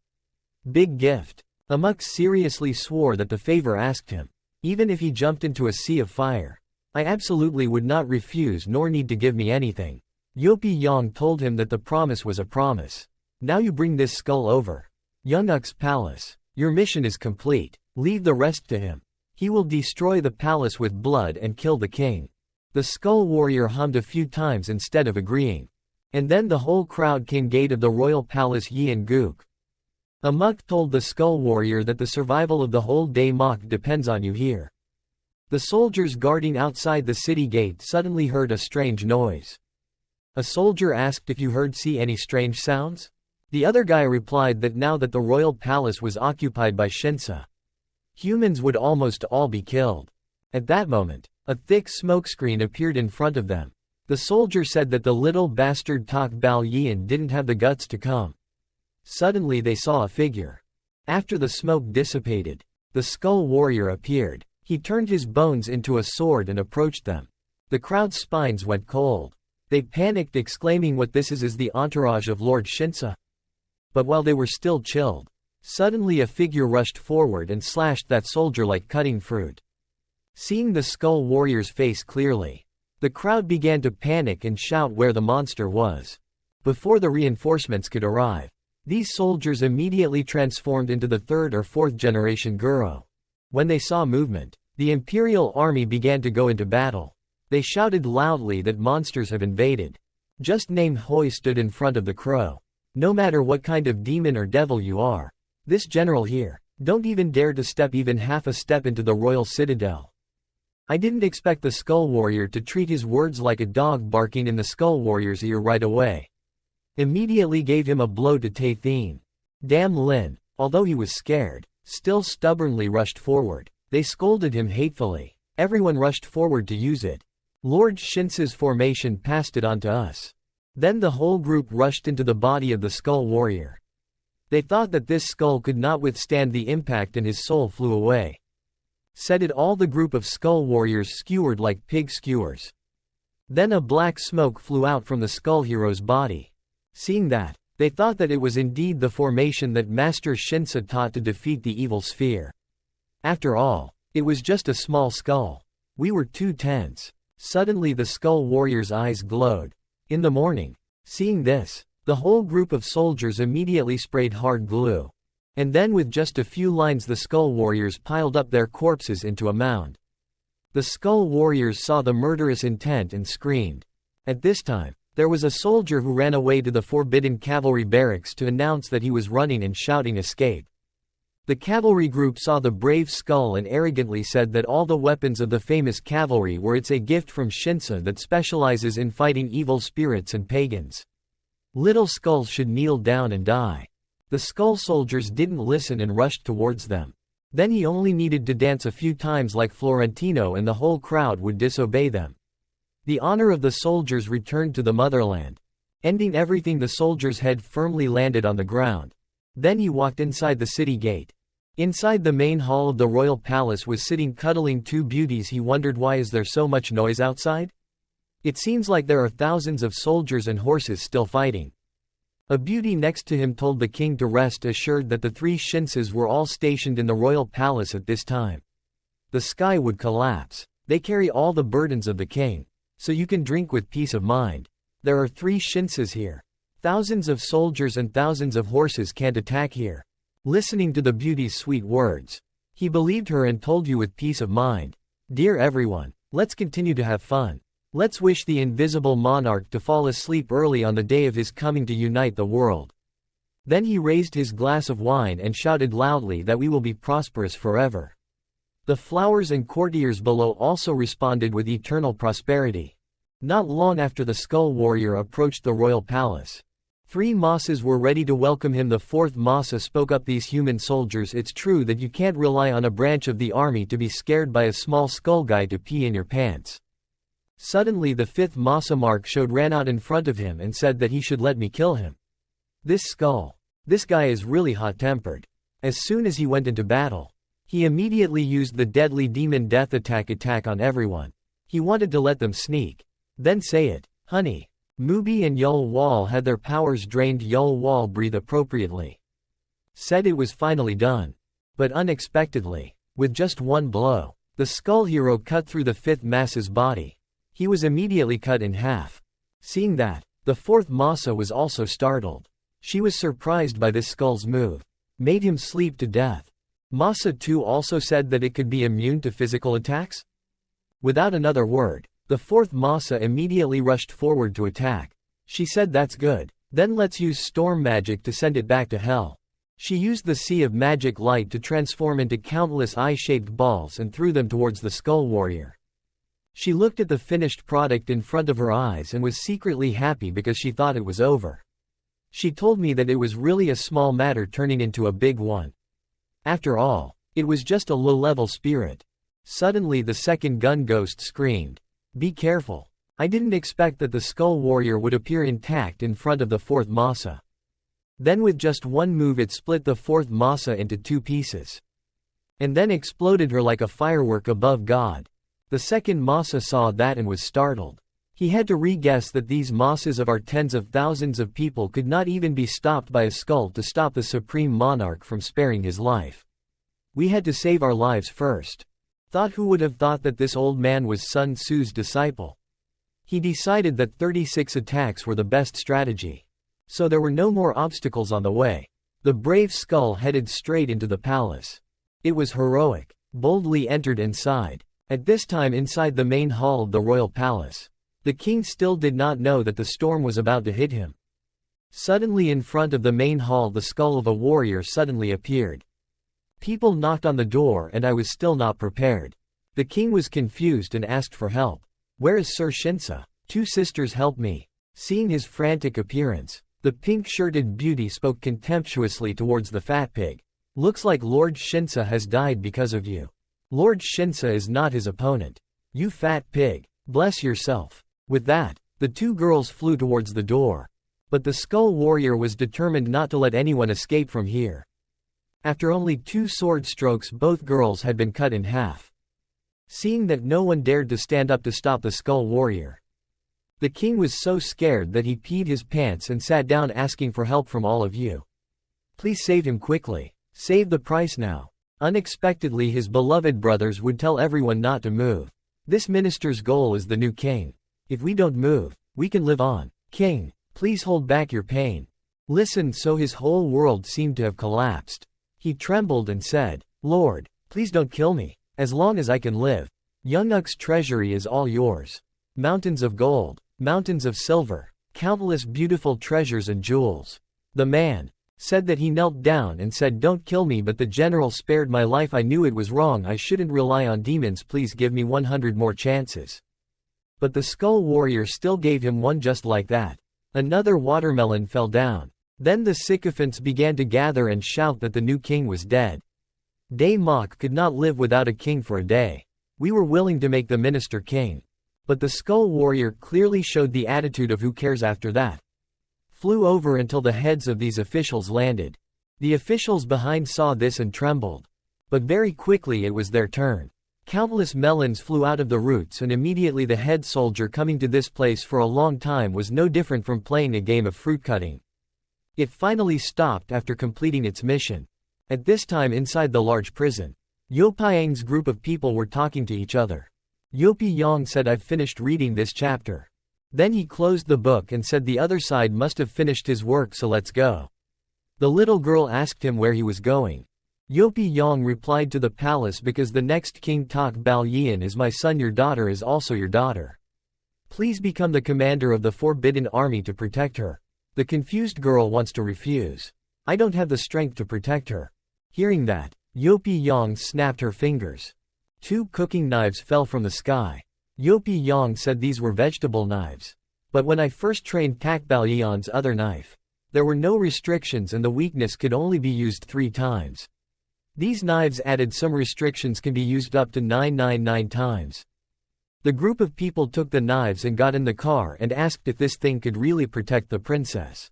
Big gift. Amok seriously swore that the favor asked him. Even if he jumped into a sea of fire, I absolutely would not refuse nor need to give me anything. Yopi Yang told him that the promise was a promise. "Now you bring this skull over. Yunuk's palace. Your mission is complete. Leave the rest to him. He will destroy the palace with blood and kill the king." The skull warrior hummed a few times instead of agreeing. And then the whole crowd came gate of the royal palace Yian Guk. Amok told the skull warrior that the survival of the whole Day Mok depends on you here. The soldiers guarding outside the city gate suddenly heard a strange noise. A soldier asked if you see any strange sounds? The other guy replied that now that the royal palace was occupied by Shinsa, humans would almost all be killed. At that moment, a thick smokescreen appeared in front of them. The soldier said that the little bastard Tak Bal Yian didn't have the guts to come. Suddenly they saw a figure. After the smoke dissipated, the skull warrior appeared. He turned his bones into a sword and approached them. The crowd's spines went cold. They panicked, exclaiming, "What this is the entourage of Lord Shinsa?" But while they were still chilled, suddenly a figure rushed forward and slashed that soldier like cutting fruit. Seeing the skull warrior's face clearly, the crowd began to panic and shout where the monster was. Before the reinforcements could arrive, these soldiers immediately transformed into the third or fourth generation Guro. When they saw movement, the imperial army began to go into battle. They shouted loudly that monsters have invaded. Just name Hoi stood in front of the crow. "No matter what kind of demon or devil you are, this general here, don't even dare to step even half a step into the royal citadel." I didn't expect the skull warrior to treat his words like a dog barking in the skull warrior's ear right away. Immediately gave him a blow to Tathin. Damn Lin, although he was scared, still stubbornly rushed forward. They scolded him hatefully. Everyone rushed forward to use it. Lord Shinsa's formation passed it on to us. Then the whole group rushed into the body of the skull warrior. They thought that this skull could not withstand the impact and his soul flew away. Said it all, the group of skull warriors skewered like pig skewers. Then a black smoke flew out from the skull hero's body. Seeing that, they thought that it was indeed the formation that Master Shinsa taught to defeat the evil sphere. After all, it was just a small skull. We were too tense. Suddenly the skull warrior's eyes glowed. In the morning, seeing this, the whole group of soldiers immediately sprayed hard glue. And then with just a few lines the skull warriors piled up their corpses into a mound. The skull warriors saw the murderous intent and screamed. At this time, there was a soldier who ran away to the forbidden cavalry barracks to announce that he was running and shouting escape. The cavalry group saw the brave skull and arrogantly said that all the weapons of the famous cavalry were a gift from Shinsa that specializes in fighting evil spirits and pagans. Little skulls should kneel down and die. The skull soldiers didn't listen and rushed towards them. Then he only needed to dance a few times like Florentino and the whole crowd would disobey them. The honor of the soldiers returned to the motherland. Ending everything, the soldier's head firmly landed on the ground. Then he walked inside the city gate. Inside the main hall of the royal palace was sitting cuddling two beauties. He wondered, why is there so much noise outside? It seems like there are thousands of soldiers and horses still fighting. A beauty next to him told the king to rest assured that the three Shinsas were all stationed in the royal palace at this time. The sky would collapse. They carry all the burdens of the king. so you can drink with peace of mind. There are 3 shinsas here. Thousands of soldiers and thousands of horses can't attack here. Listening to the beauty's sweet words, he believed her and told you with peace of mind. Dear everyone, let's continue to have fun. Let's wish the invisible monarch to fall asleep early on the day of his coming to unite the world. Then he raised his glass of wine and shouted loudly that we will be prosperous forever. The flowers and courtiers below also responded with eternal prosperity. Not long after the skull warrior approached the royal palace. 3 masas were ready to welcome him. The 4th masa spoke up, these human soldiers, it's true that you can't rely on a branch of the army to be scared by a small skull guy to pee in your pants. Suddenly the 5th masa Mark ran out in front of him and said that he should let me kill him. This guy is really hot-tempered. As soon as he went into battle, he immediately used the deadly demon death attack on everyone. He wanted to let them sneak. Then say it, honey. Mubi and Yul Wall had their powers drained. Yul Wall breathed appropriately. Said it was finally done. But unexpectedly, with just one blow, the skull hero cut through the 5th masa's body. He was immediately cut in half. Seeing that, the 4th masa was also startled. She was surprised by this skull's move. Made him sleep to death. Masa 2 also said that it could be immune to physical attacks? Without another word, the 4th masa immediately rushed forward to attack. She said that's good. Then let's use storm magic to send it back to hell. She used the sea of magic light to transform into countless eye-shaped balls and threw them towards the skull warrior. She looked at the finished product in front of her eyes and was secretly happy because she thought it was over. She told me that it was really a small matter turning into a big one. After all, it was just a low-level spirit. Suddenly the 2nd gun ghost screamed, "Be careful." I didn't expect that the skull warrior would appear intact in front of the 4th masa. Then with just one move it split the 4th masa into 2 pieces. And then exploded her like a firework above God. The 2nd masa saw that and was startled. He had to re-guess that these masas of our tens of thousands of people could not even be stopped by a skull to stop the supreme monarch from sparing his life. We had to save our lives first. Who would have thought that this old man was Sun Tzu's disciple? He decided that 36 attacks were the best strategy. So there were no more obstacles on the way. The brave skull headed straight into the palace. It was heroic. Boldly entered inside. At this time inside the main hall of the royal palace, the king still did not know that the storm was about to hit him. Suddenly in front of the main hall the skull of a warrior suddenly appeared. People knocked on the door and I was still not prepared. The king was confused and asked for help. Where is Sir Shinsa? 2 sisters help me. Seeing his frantic appearance, the pink-shirted beauty spoke contemptuously towards the fat pig. Looks like Lord Shinsa has died because of you. Lord Shinsa is not his opponent. You fat pig. Bless yourself. With that, the 2 girls flew towards the door. But the skull warrior was determined not to let anyone escape from here. After only 2 sword strokes both girls had been cut in half. Seeing that no one dared to stand up to stop the skull warrior, the king was so scared that he peed his pants and sat down asking for help from all of you. Please save him quickly. Save the price now. Unexpectedly his beloved brothers would tell everyone not to move. This minister's goal is the new king. If we don't move, we can live on. King, please hold back your pain. Listen. So his whole world seemed to have collapsed. He trembled and said, Lord, please don't kill me. As long as I can live. Yunuk's treasury is all yours. Mountains of gold, mountains of silver, countless beautiful treasures and jewels. The man said that he knelt down and said, don't kill me, but the general spared my life. I knew it was wrong. I shouldn't rely on demons. Please give me 100 more chances. But the skull warrior still gave him one just like that. Another watermelon fell down. Then the sycophants began to gather and shout that the new king was dead. Day Mok could not live without a king for a day. We were willing to make the minister king. But the skull warrior clearly showed the attitude of who cares. After that, flew over until the heads of these officials landed. The officials behind saw this and trembled. But very quickly it was their turn. Countless melons flew out of the roots, and immediately the head soldier coming to this place for a long time was no different from playing a game of fruit cutting. It finally stopped after completing its mission. At this time inside the large prison, Yopiang's group of people were talking to each other. Yopi Yong said, "I've finished reading this chapter." Then he closed the book and said the other side must have finished his work, so let's go. The little girl asked him where he was going. Yopi Yong replied, to the palace, because the next king Tak Bal Yian is my son. Your daughter is also your daughter. Please become the commander of the forbidden army to protect her. The confused girl wants to refuse. I don't have the strength to protect her. Hearing that, Yopi Yong snapped her fingers. 2 cooking knives fell from the sky. Yopi Yong said these were vegetable knives. But when I first trained Tak Bal Yian's other knife, there were no restrictions and the weakness could only be used 3 times. These knives added some restrictions, can be used up to 999 times. The group of people took the knives and got in the car and asked if this thing could really protect the princess.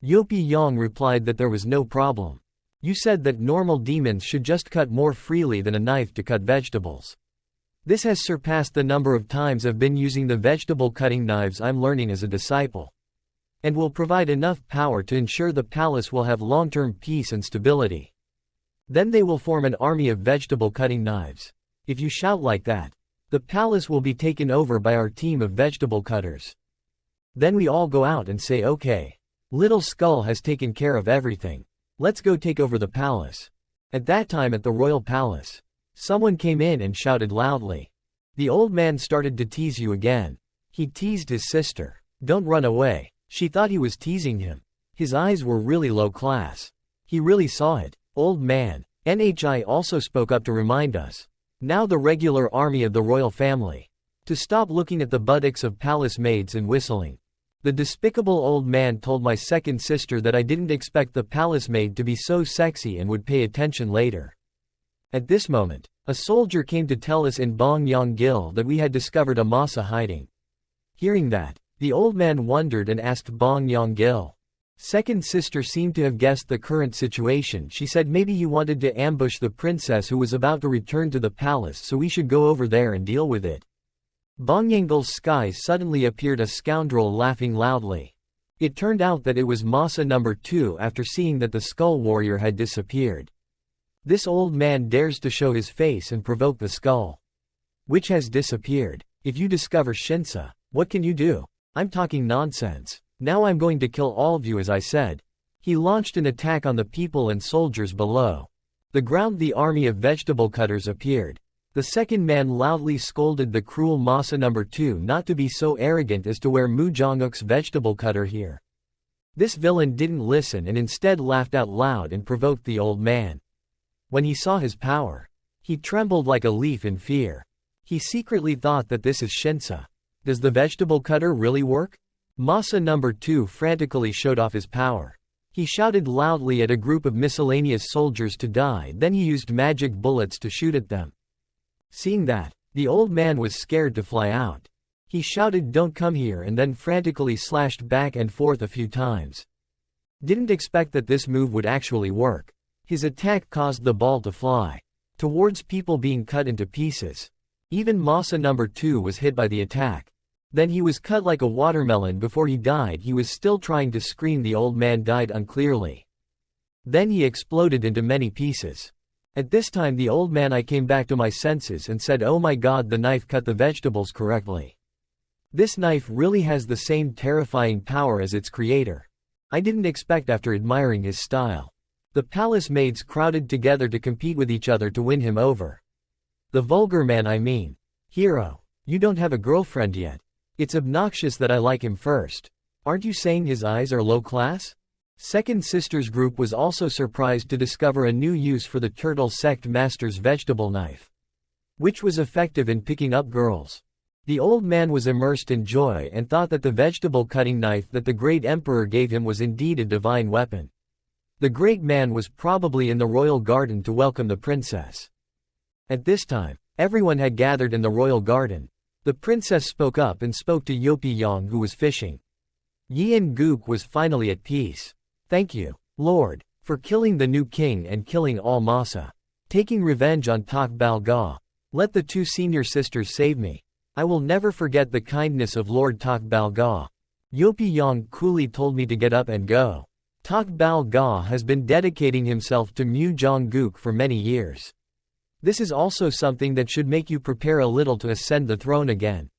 Yopi Yong replied that there was no problem. You said that normal demons should just cut more freely than a knife to cut vegetables. This has surpassed the number of times I've been using the vegetable cutting knives I'm learning as a disciple, and will provide enough power to ensure the palace will have long-term peace and stability. Then they will form an army of vegetable cutting knives. If you shout like that, the palace will be taken over by our team of vegetable cutters. Then we all go out and say, okay, Little Skull has taken care of everything. Let's go take over the palace. At that time at the royal palace, someone came in and shouted loudly. The old man started to tease you again. He teased his sister. Don't run away. She thought he was teasing him. His eyes were really low class. He really saw it. Old man. NHI also spoke up to remind us. Now the regular army of the royal family. To stop looking at the buttocks of palace maids and whistling. The despicable old man told my second sister that I didn't expect the palace maid to be so sexy and would pay attention later. At this moment, a soldier came to tell us in Bong Yang Gil that we had discovered a masa hiding. Hearing that, the old man wondered and asked Bong Yang Gil. Second sister seemed to have guessed the current situation. She said maybe you wanted to ambush the princess who was about to return to the palace, so we should go over there and deal with it. Bong Yang's sky suddenly appeared a scoundrel laughing loudly. It turned out that it was Masa number 2 after seeing that the skull warrior had disappeared. This old man dares to show his face and provoke the skull, which has disappeared. If you discover Shinsa, what can you do? I'm talking nonsense. Now I'm going to kill all of you, as I said. He launched an attack on the people and soldiers below the ground. The army of vegetable cutters appeared. The second man loudly scolded the cruel Masa number 2 not to be so arrogant as to wear Mu Jonguk's vegetable cutter here. This villain didn't listen and instead laughed out loud and provoked the old man. When he saw his power, he trembled like a leaf in fear. He secretly thought that this is Shinsa. Does the vegetable cutter really work? Masa number 2 frantically showed off his power. He shouted loudly at a group of miscellaneous soldiers to die, then he used magic bullets to shoot at them. Seeing that, the old man was scared to fly out. He shouted, "Don't come here," and then frantically slashed back and forth a few times. Didn't expect that this move would actually work. His attack caused the ball to fly towards people being cut into pieces. Even Masa number 2 was hit by the attack. Then he was cut like a watermelon. Before he died, he was still trying to scream. The old man died unclearly. Then he exploded into many pieces. At this time the old man, I came back to my senses and said, "Oh my god, the knife cut the vegetables correctly. This knife really has the same terrifying power as its creator." I didn't expect after admiring his style. The palace maids crowded together to compete with each other to win him over. The vulgar man, I mean. Hero, you don't have a girlfriend yet. It's obnoxious that I like him first. Aren't you saying his eyes are low class? Second sister's group was also surprised to discover a new use for the turtle sect master's vegetable knife, which was effective in picking up girls. The old man was immersed in joy and thought that the vegetable cutting knife that the great emperor gave him was indeed a divine weapon. The great man was probably in the royal garden to welcome the princess. At this time, everyone had gathered in the royal garden. The princess spoke up and spoke to Yopi Yong, who was fishing. Yian Gook was finally at peace. "Thank you, Lord, for killing the new king and killing all Masa. Taking revenge on Tak Bal Ga. Let the 2 senior sisters save me. I will never forget the kindness of Lord Tak Bal Ga." Yopi Yong coolly told me to get up and go. Tak Bal Ga has been dedicating himself to Mu Jong Gook for many years. This is also something that should make you prepare a little to ascend the throne again.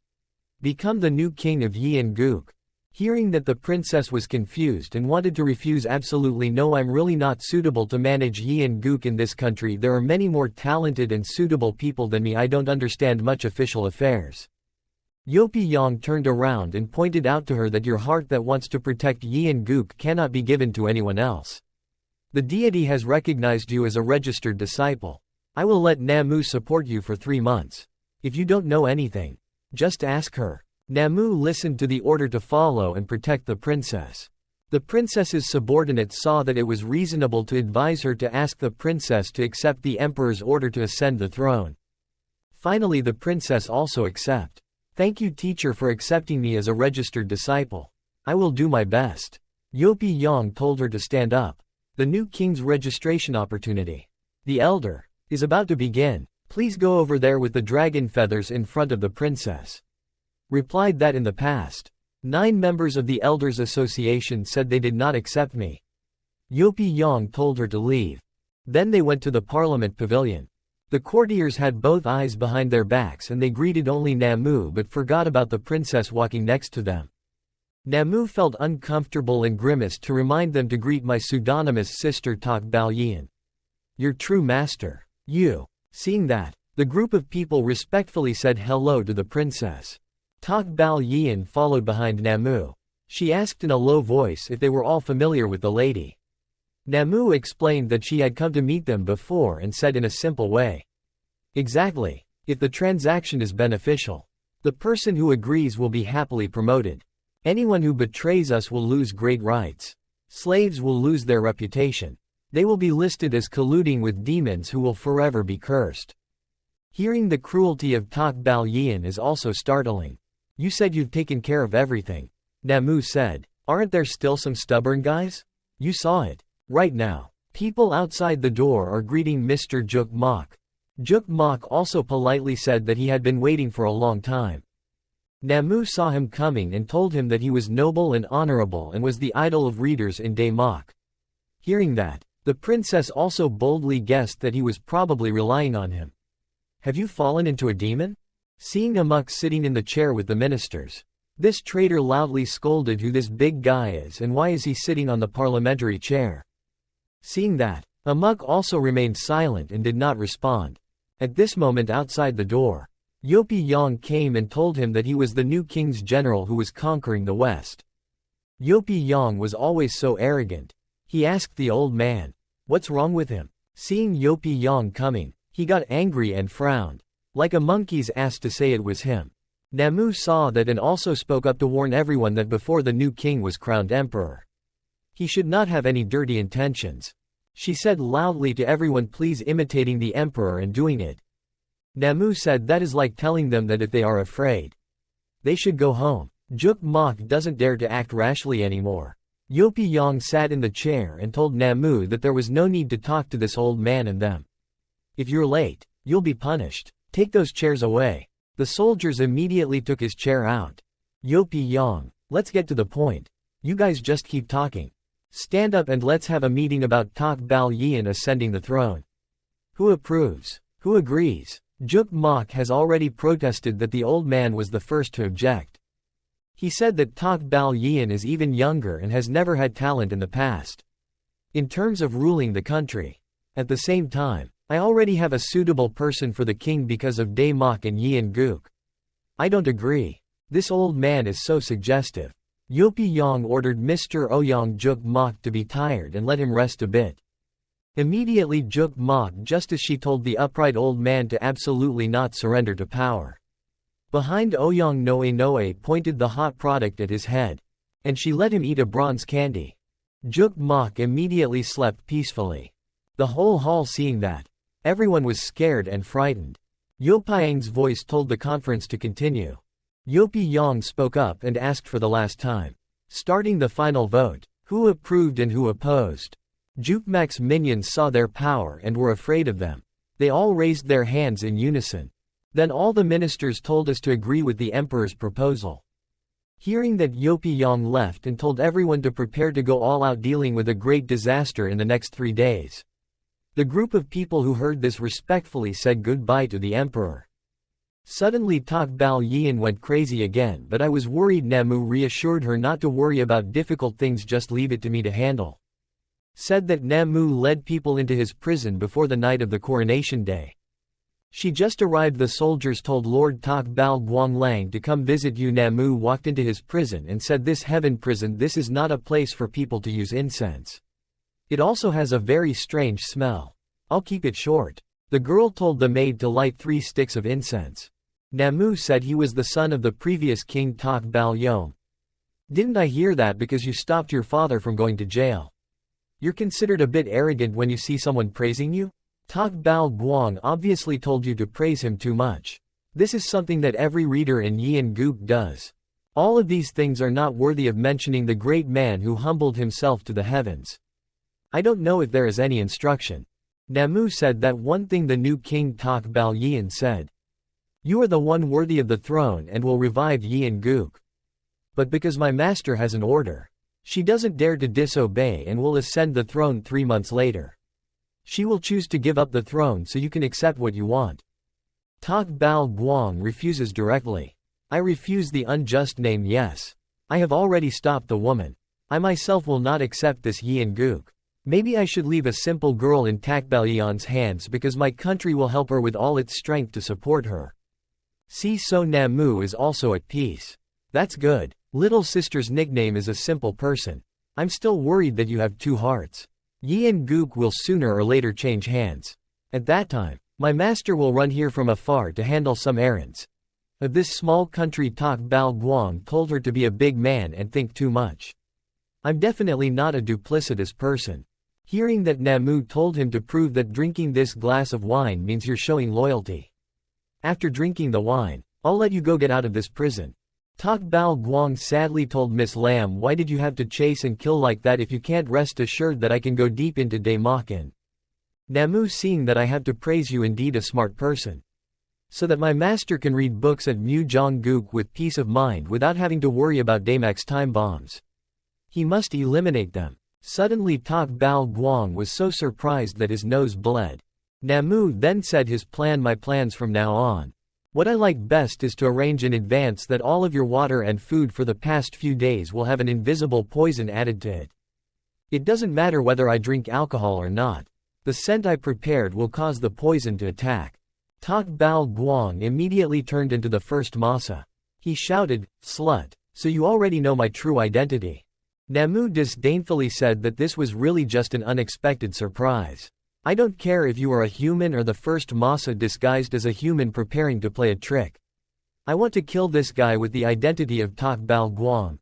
Become the new king of Yeonguk. Hearing that the princess was confused and wanted to refuse, absolutely no, I'm really not suitable to manage Yeonguk in this country. There are many more talented and suitable people than me. I don't understand much official affairs. Yeopyeong turned around and pointed out to her that your heart that wants to protect Yeonguk cannot be given to anyone else. The deity has recognized you as a registered disciple. I will let Namu support you for 3 months. If you don't know anything, just ask her. Namu listened to the order to follow and protect the princess. The princess's subordinates saw that it was reasonable to advise her to ask the princess to accept the emperor's order to ascend the throne. Finally, the princess also accepted. Thank you, teacher, for accepting me as a registered disciple. I will do my best. Yeopyeong told her to stand up. The new king's registration opportunity. The elder is about to begin. Please go over there with the dragon feathers in front of the princess. Replied that in the past, 9 members of the Elders Association said they did not accept me. Yeopyeong told her to leave. Then they went to the parliament pavilion. The courtiers had both eyes behind their backs and they greeted only Namu but forgot about the princess walking next to them. Namu felt uncomfortable and grimaced to remind them to greet my pseudonymous sister Tak Balyin. Your true master. You. Seeing that, the group of people respectfully said hello to the princess. Tak Balyin followed behind Namu. She asked in a low voice if they were all familiar with the lady. Namu explained that she had come to meet them before and said in a simple way. Exactly. If the transaction is beneficial, the person who agrees will be happily promoted. Anyone who betrays us will lose great rights. Slaves will lose their reputation. They will be listed as colluding with demons who will forever be cursed. Hearing the cruelty of Tak Balyin is also startling. You said you've taken care of everything. Namu said. Aren't there still some stubborn guys? You saw it. Right now, people outside the door are greeting Mr. Juk Mok. Juk Mok also politely said that he had been waiting for a long time. Namu saw him coming and told him that he was noble and honorable and was the idol of readers in Daemok. Hearing that, the princess also boldly guessed that he was probably relying on him. Have you fallen into a demon? Seeing Amok sitting in the chair with the ministers, this traitor loudly scolded who this big guy is and why is he sitting on the parliamentary chair. Seeing that, Amok also remained silent and did not respond. At this moment outside the door, Yeopyeong came and told him that he was the new king's general who was conquering the west. Yeopyeong was always so arrogant. He asked the old man, what's wrong with him? Seeing Yeopyeong coming, he got angry and frowned, like a monkey's ass to say it was him. Namu saw that and also spoke up to warn everyone that before the new king was crowned emperor, he should not have any dirty intentions. She said loudly to everyone, please imitating the emperor and doing it. Namu said that is like telling them that if they are afraid, they should go home. Juk Mok doesn't dare to act rashly anymore. Yeopyeong sat in the chair and told Namu that there was no need to talk to this old man and them. If you're late, you'll be punished. Take those chairs away. The soldiers immediately took his chair out. Yeopyeong, let's get to the point. You guys just keep talking. Stand up and let's have a meeting about Tak Balyin ascending the throne. Who approves? Who agrees? Juk Mok has already protested that the old man was the first to object. He said that Tak Balyin is even younger and has never had talent in the past, in terms of ruling the country. At the same time, I already have a suitable person for the king because of Daemok and Yeonguk. I don't agree. This old man is so suggestive. Yeopyeong ordered Mr. Oyong Juk Mok to be tired and let him rest a bit. Immediately Juk Mok, just as she told the upright old man to absolutely not surrender to power. Behind Oyong Noe pointed the hot product at his head, and she let him eat a bronze candy. Juk Mok immediately slept peacefully. The whole hall seeing that, everyone was scared and frightened. Yeopyeong's voice told the conference to continue. Yeopyeong spoke up and asked for the last time, starting the final vote, who approved and who opposed. Jukmak's minions saw their power and were afraid of them. They all raised their hands in unison. Then all the ministers told us to agree with the emperor's proposal. Hearing that, Yeopyeong left and told everyone to prepare to go all out, dealing with a great disaster in the next 3 days. The group of people who heard this respectfully said goodbye to the emperor. Suddenly Tok Bal Yian went crazy again, but I was worried. Namu reassured her not to worry about difficult things, just leave it to me to handle. Said that Namu led people into his prison before the night of the coronation day. She just arrived. The soldiers told Lord Tok Bal Guanglang to come visit you. Namu walked into his prison and said, this heaven prison, this is not a place for people to use incense. It also has a very strange smell. I'll keep it short. The girl told the maid to light 3 sticks of incense. Namu said he was the son of the previous king Tok Bal Yom. Didn't I hear that because you stopped your father from going to jail? You're considered a bit arrogant when you see someone praising you? Tok Bal Guang obviously told you to praise him too much. This is something that every reader in Yian Guk does. All of these things are not worthy of mentioning the great man who humbled himself to the heavens. I don't know if there is any instruction. Namu said that one thing the new king Tok Bal Yian said. You are the one worthy of the throne and will revive Yian Guk. But because my master has an order, she doesn't dare to disobey and will ascend the throne 3 months later. She will choose to give up the throne so you can accept what you want. Tok Bal Guang refuses directly. I refuse the unjust name. Yes. I have already stopped the woman. I myself will not accept this Yian Guk. Maybe I should leave a simple girl in Tak Balyan's hands because my country will help her with all its strength to support her. See, so Namu is also at peace. That's good. Little sister's nickname is a simple person. I'm still worried that you have 2 hearts. Yian Guk will sooner or later change hands. At that time, my master will run here from afar to handle some errands. Of this small country, Tok Bal Guang told her to be a big man and think too much. I'm definitely not a duplicitous person. Hearing that Namu told him to prove that drinking this glass of wine means you're showing loyalty. After drinking the wine, I'll let you go get out of this prison. Tok Bal Guang sadly told Miss Lam, why did you have to chase and kill like that if you can't rest assured that I can go deep into Daemakin? Namu, seeing that I have to praise you, indeed a smart person. So that my master can read books at Mu Guk with peace of mind without having to worry about Daemax time bombs. He must eliminate them. Suddenly Tok Bal Guang was so surprised that his nose bled. Namu then said his plan, my plans from now on. What I like best is to arrange in advance that all of your water and food for the past few days will have an invisible poison added to it. It doesn't matter whether I drink alcohol or not. The scent I prepared will cause the poison to attack. Tok Bal Guang immediately turned into the first masa. He shouted, slut, so you already know my true identity. Namu disdainfully said that this was really just an unexpected surprise. I don't care if you are a human or the first masa disguised as a human preparing to play a trick. I want to kill this guy with the identity of Tok Bal Guang.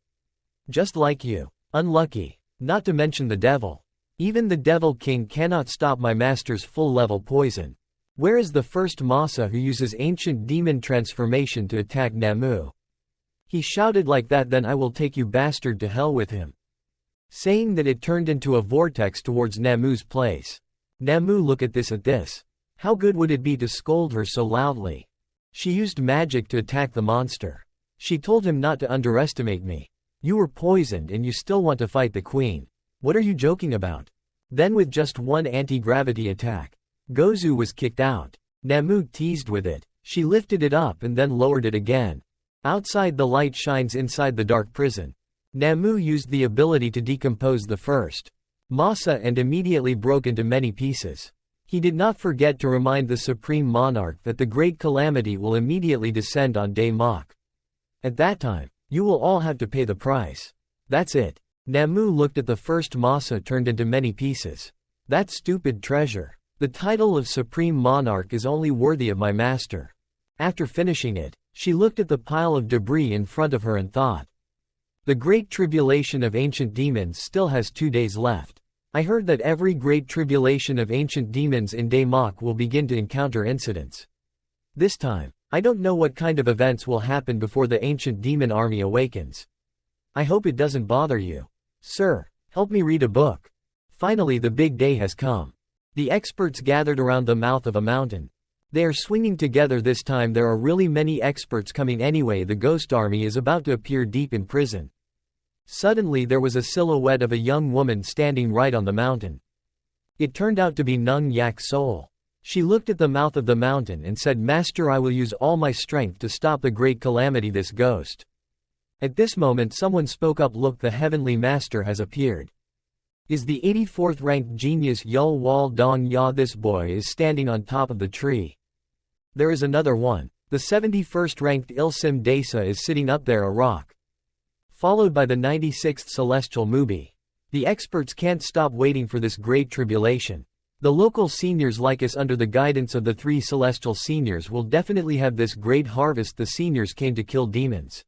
Just like you. Unlucky. Not to mention the devil. Even the Devil King cannot stop my master's full-level poison. Where is the first masa who uses ancient demon transformation to attack Namu? He shouted like that, then I will take you bastard to hell with him. Saying that, it turned into a vortex towards Namu's place. Namu, look at this. How good would it be to scold her so loudly? She used magic to attack the monster. She told him not to underestimate me. You were poisoned and you still want to fight the queen. What are you joking about? Then with just one anti-gravity attack, Gozu was kicked out. Namu teased with it. She lifted it up and then lowered it again. Outside, the light shines inside the dark prison. Namu used the ability to decompose the first masa and immediately broke into many pieces. He did not forget to remind the supreme monarch that the great calamity will immediately descend on Daemok. At that time, you will all have to pay the price. That's it. Namu looked at the first masa turned into many pieces. That stupid treasure. The title of supreme monarch is only worthy of my master. After finishing it, she looked at the pile of debris in front of her and thought. The great tribulation of ancient demons still has 2 days left. I heard that every great tribulation of ancient demons in Daemok will begin to encounter incidents. This time, I don't know what kind of events will happen before the ancient demon army awakens. I hope it doesn't bother you. Sir, help me read a book. Finally, the big day has come. The experts gathered around the mouth of a mountain. They are swinging together this time. There are really many experts coming anyway. The ghost army is about to appear deep in prison. Suddenly there was a silhouette of a young woman standing right on the mountain. It turned out to be Nung Yak Soul. She looked at the mouth of the mountain and said, "Master, I will use all my strength to stop the great calamity, this ghost." At this moment someone spoke up, "Look, the heavenly master has appeared. Is the 84th ranked genius Yul Wal Dong Ya. This boy is standing on top of the tree." There is another one. The 71st ranked Ilsim Desa is sitting up there, a rock. Followed by the 96th celestial Mubi. The experts can't stop waiting for this great tribulation. The local seniors like us, under the guidance of the 3 celestial seniors, will definitely have this great harvest. The seniors came to kill demons.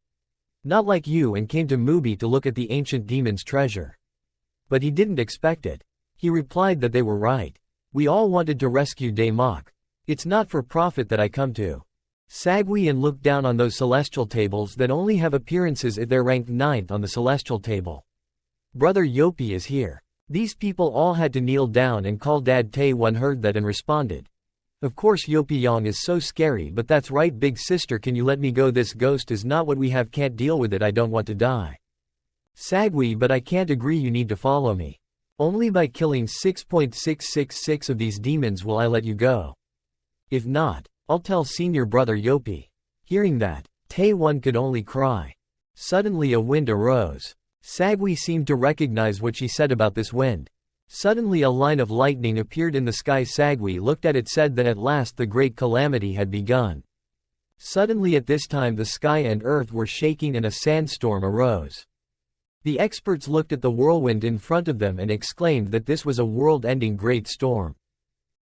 Not like you, and came to Mubi to look at the ancient demon's treasure. But he didn't expect it. He replied that they were right. We all wanted to rescue Daemok. It's not for profit that I come to Sagui and look down on those celestial tables that only have appearances if they're ranked 9th on the celestial table. Brother Yopi is here. These people all had to kneel down and call Dad. Tae-won heard that and responded. Of course Yopi Yong is so scary, but that's right, big sister, can you let me go? This ghost is not what we have, can't deal with it, I don't want to die. Sagui, but I can't agree, you need to follow me. Only by killing 6.666 of these demons will I let you go. If not, I'll tell senior brother Yopi. Hearing that, Tae-won could only cry. Suddenly a wind arose. Sagui seemed to recognize what she said about this wind. Suddenly a line of lightning appeared in the sky. Sagui looked at it, said that at last the great calamity had begun. Suddenly at this time the sky and earth were shaking and a sandstorm arose. The experts looked at the whirlwind in front of them and exclaimed that this was a world-ending great storm.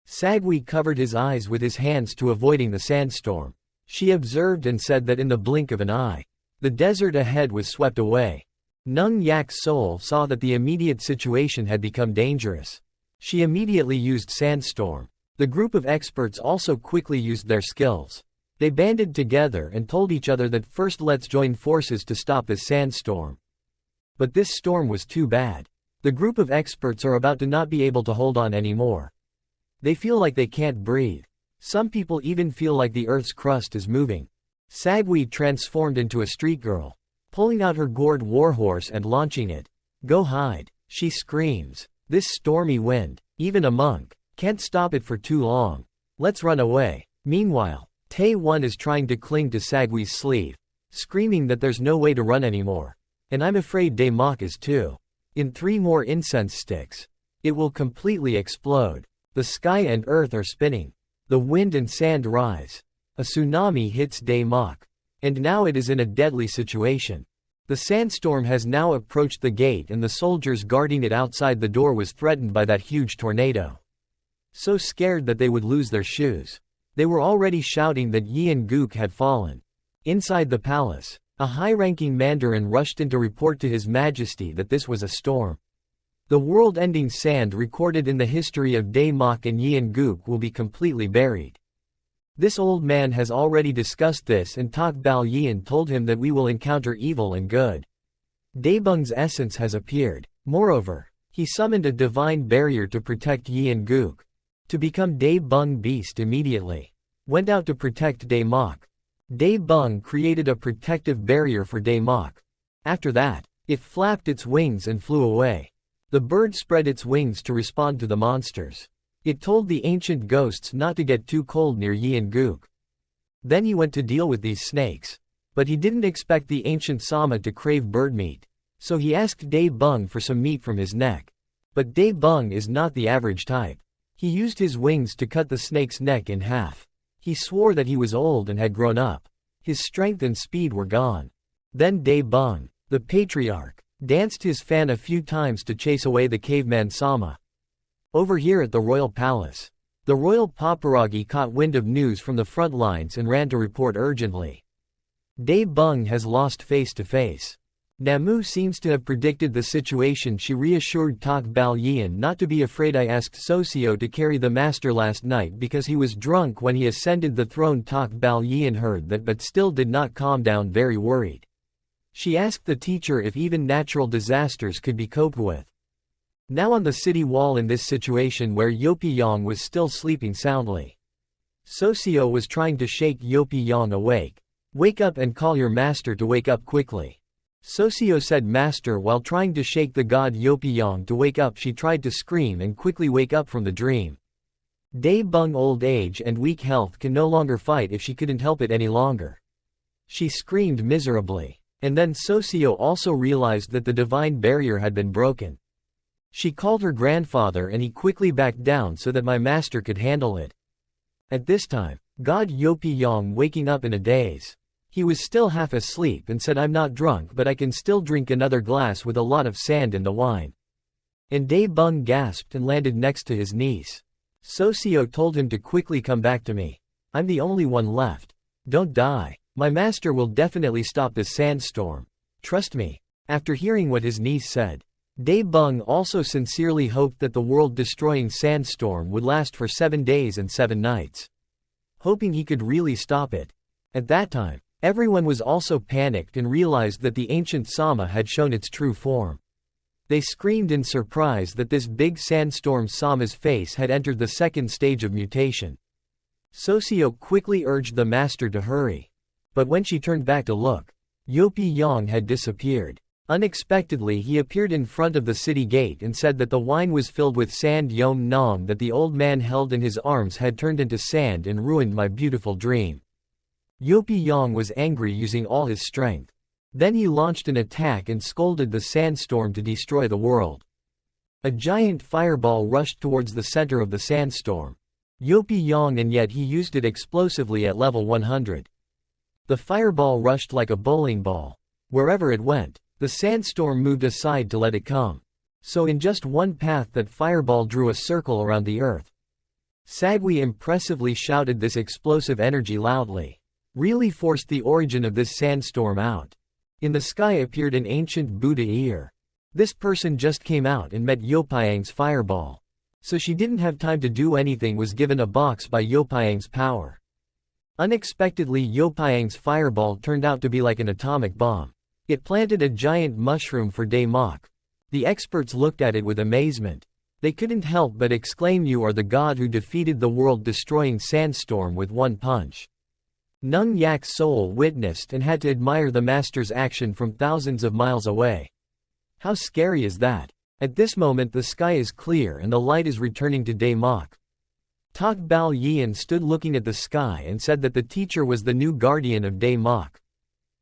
Sagui covered his eyes with his hands to avoiding the sandstorm. She observed and said that in the blink of an eye, the desert ahead was swept away. Nung Yak Soul saw that the immediate situation had become dangerous. She immediately used sandstorm. The group of experts also quickly used their skills. They banded together and told each other that first let's join forces to stop this sandstorm. But this storm was too bad. The group of experts are about to not be able to hold on anymore. They feel like they can't breathe. Some people even feel like the earth's crust is moving. Sagui transformed into a street girl, pulling out her gourd warhorse and launching it. Go hide, she screams. This stormy wind, even a monk, can't stop it for too long. Let's run away. Meanwhile, Tae-won is trying to cling to Sagui's sleeve, screaming that there's no way to run anymore. And I'm afraid Daemok is too. In 3 more incense sticks, it will completely explode. The sky and earth are spinning. The wind and sand rise. A tsunami hits Daemok. And now it is in a deadly situation. The sandstorm has now approached the gate and the soldiers guarding it outside the door was threatened by that huge tornado. So scared that they would lose their shoes. They were already shouting that Yeon Gook had fallen. Inside the palace, a high-ranking mandarin rushed in to report to His Majesty that this was a storm. The world-ending sand recorded in the history of Daemok and Yeon Gook will be completely buried. This old man has already discussed this, and Tak Bal Yeon told him that we will encounter evil and good. Daebung's essence has appeared. Moreover, he summoned a divine barrier to protect Yeon Gook. To become Daebung Beast immediately. Went out to protect Daemok. Daebung created a protective barrier for Daemok. After that, it flapped its wings and flew away. The bird spread its wings to respond to the monsters. It told the ancient ghosts not to get too cold near Yeon Gook. Then he went to deal with these snakes. But he didn't expect the ancient Sama to crave bird meat. So he asked Daebung for some meat from his neck. But Daebung is not the average type. He used his wings to cut the snake's neck in half. He swore that he was old and had grown up. His strength and speed were gone. Then Daebung, the patriarch, danced his fan a few times to chase away the caveman Sama. Over here at the royal palace, the royal paparazzi caught wind of news from the front lines and ran to report urgently. Daebung has lost face to face. Namu seems to have predicted the situation. She reassured Tak Bal Yeon not to be afraid. I asked Socio to carry the master last night because he was drunk when he ascended the throne. Tak Bal Yeon heard that but still did not calm down, very worried. She asked the teacher if even natural disasters could be coped with. Now on the city wall in this situation where Yopi Yong was still sleeping soundly. Socio was trying to shake Yopi Yong awake. Wake up and call your master to wake up quickly. Socio said, "Master." While trying to shake the god Yopyong to wake up, she tried to scream and quickly wake up from the dream. Dae Bung, old age and weak health, can no longer fight if she couldn't help it any longer. She screamed miserably. And then Socio also realized that the divine barrier had been broken. She called her grandfather and he quickly backed down so that my master could handle it. At this time, God Yopyong waking up in a daze. He was still half asleep and said, "I'm not drunk, but I can still drink another glass with a lot of sand in the wine." And Dae Bung gasped and landed next to his niece. Socio told him to quickly come back to me. "I'm the only one left. Don't die. My master will definitely stop this sandstorm. Trust me." After hearing what his niece said, Dae Bung also sincerely hoped that the world-destroying sandstorm would last for 7 days and 7 nights. Hoping he could really stop it. At that time, everyone was also panicked and realized that the ancient Sama had shown its true form. They screamed in surprise that this big sandstorm Sama's face had entered the second stage of mutation. Socio quickly urged the master to hurry. But when she turned back to look, Yopyong had disappeared. Unexpectedly he appeared in front of the city gate and said that the wine was filled with sand. Yom Nong that the old man held in his arms had turned into sand and ruined my beautiful dream. Yopyong was angry, using all his strength. Then he launched an attack and scolded the sandstorm to destroy the world. A giant fireball rushed towards the center of the sandstorm. Yopyong, and yet he used it explosively at level 100. The fireball rushed like a bowling ball. Wherever it went, the sandstorm moved aside to let it come. So in just one path that fireball drew a circle around the earth. Sagui impressively shouted this explosive energy loudly. Really forced the origin of this sandstorm out. In the sky appeared an ancient Buddha ear. This person just came out and met Yopyong's fireball. So she didn't have time to do anything, was given a box by Yopyong's power. Unexpectedly Yopyong's fireball turned out to be like an atomic bomb. It planted a giant mushroom for Dae Mok. The experts looked at it with amazement. They couldn't help but exclaim, "You are the god who defeated the world-destroying sandstorm with one punch." Nung Yak's soul witnessed and had to admire the master's action from thousands of miles away. How scary is that? At this moment the sky is clear and the light is returning to Dae Mok. Tok Bal Yian stood looking at the sky and said that the teacher was the new guardian of Dae Mok.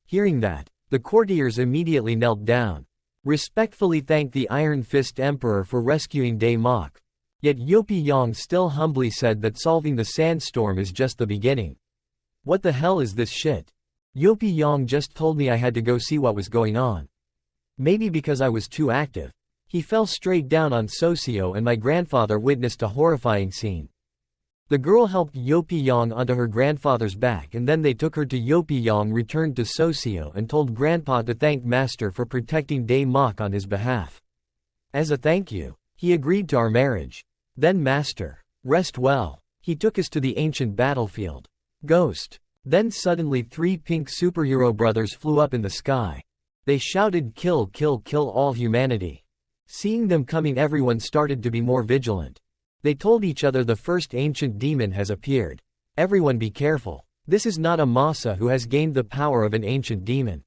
Hearing that, the courtiers immediately knelt down. Respectfully thanked the Iron Fist Emperor for rescuing Dae Mok. Yet Yopyong still humbly said that solving the sandstorm is just the beginning. What the hell is this shit? Yopyong just told me I had to go see what was going on. Maybe because I was too active. He fell straight down on Socio and my grandfather witnessed a horrifying scene. The girl helped Yopyong onto her grandfather's back and then they took her to Yopyong, returned to Socio and told Grandpa to thank Master for protecting Dae Mok on his behalf. As a thank you, he agreed to our marriage. Then Master, rest well. He took us to the ancient battlefield. Ghost. Then suddenly 3 pink superhero brothers flew up in the sky. They shouted, "Kill, kill, kill all humanity." Seeing them coming, everyone started to be more vigilant. They told each other, "The first ancient demon has appeared. Everyone be careful. This is not a Masa who has gained the power of an ancient demon.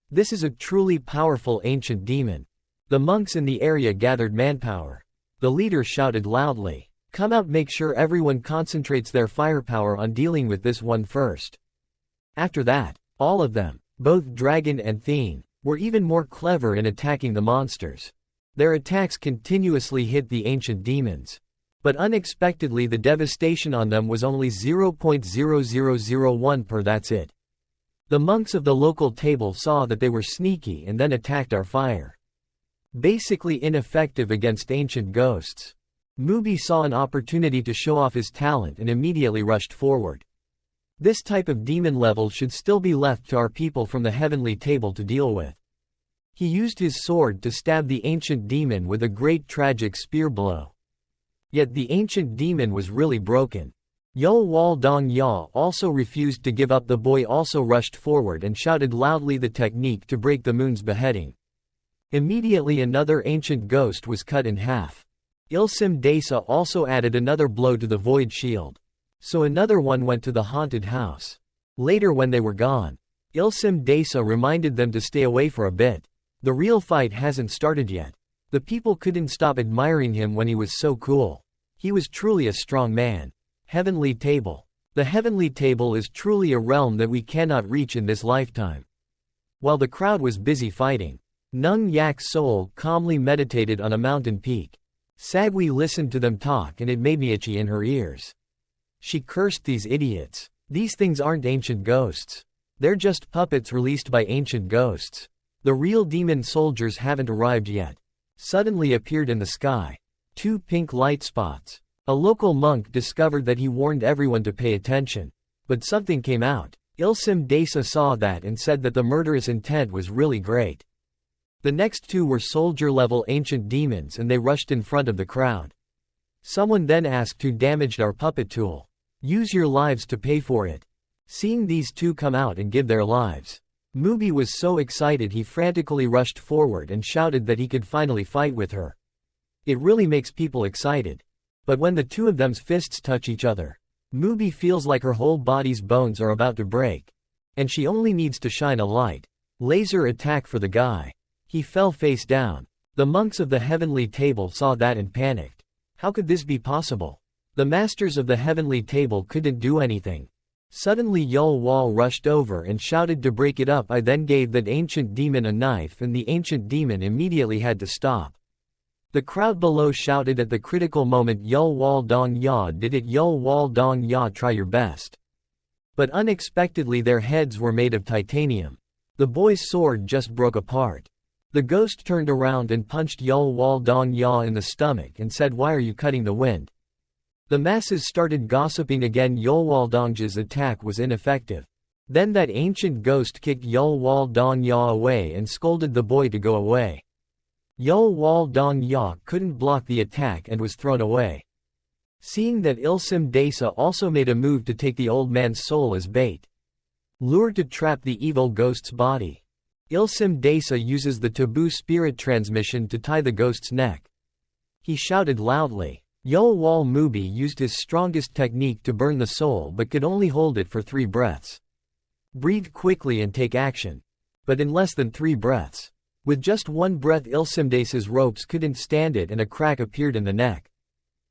This is a truly powerful ancient demon." The monks in the area gathered manpower. The leader shouted loudly, "Come out, make sure everyone concentrates their firepower on dealing with this one first." After that, all of them, both Dragon and Thien, were even more clever in attacking the monsters. Their attacks continuously hit the ancient demons. But unexpectedly the devastation on them was only 0.0001 per, that's it. The monks of the local table saw that they were sneaky and then attacked our fire. Basically ineffective against ancient ghosts. Mubi saw an opportunity to show off his talent and immediately rushed forward. This type of demon level should still be left to our people from the heavenly table to deal with. He used his sword to stab the ancient demon with a great tragic spear blow. Yet the ancient demon was really broken. Yo Wal Dong Ya also refused to give up. The boy also rushed forward and shouted loudly the technique to break the moon's beheading. Immediately another ancient ghost was cut in half. Ilsim Desa also added another blow to the void shield. So another one went to the haunted house. Later when they were gone, Ilsim Desa reminded them to stay away for a bit. The real fight hasn't started yet. The people couldn't stop admiring him when he was so cool. He was truly a strong man. Heavenly Table. The Heavenly Table is truly a realm that we cannot reach in this lifetime. While the crowd was busy fighting, Nung Yak Soul calmly meditated on a mountain peak. Sagui listened to them talk and it made me itchy in her ears. She cursed these idiots. These things aren't ancient ghosts. They're just puppets released by ancient ghosts. The real demon soldiers haven't arrived yet. Suddenly appeared in the sky. 2 pink light spots. A local monk discovered that he warned everyone to pay attention. But something came out. Ilsim Desa saw that and said that the murderous intent was really great. The next 2 were soldier-level ancient demons and they rushed in front of the crowd. Someone then asked who damaged our puppet tool. Use your lives to pay for it. Seeing these 2 come out and give their lives, Mubi was so excited he frantically rushed forward and shouted that he could finally fight with her. It really makes people excited. But when the 2 of them's fists touch each other, Mubi feels like her whole body's bones are about to break. And she only needs to shine a light. Laser attack for the guy. He fell face down. The monks of the Heavenly Table saw that and panicked. How could this be possible? The masters of the Heavenly Table couldn't do anything. Suddenly Yul Wall rushed over and shouted to break it up. I then gave that ancient demon a knife and the ancient demon immediately had to stop. The crowd below shouted at the critical moment, Yul Wall Dong Ya did it, Yul Wall Dong Ya, try your best. But unexpectedly their heads were made of titanium. The boy's sword just broke apart. The ghost turned around and punched Yul Wall Dong Ya in the stomach and said, why are you cutting the wind? The masses started gossiping again. Yul Wall Dongja's attack was ineffective. Then that ancient ghost kicked Yul Wall Dong Ya away and scolded the boy to go away. Yul Wall Dong Ya couldn't block the attack and was thrown away. Seeing that, Ilsim Desa also made a move to take the old man's soul as bait. Lured to trap the evil ghost's body. Ilsim Desa uses the taboo spirit transmission to tie the ghost's neck. He shouted loudly. Yul Wall Mubi used his strongest technique to burn the soul but could only hold it for 3 breaths. Breathe quickly and take action. But in less than 3 breaths. With just 1 breath, Ilsim Desa's ropes couldn't stand it and a crack appeared in the neck.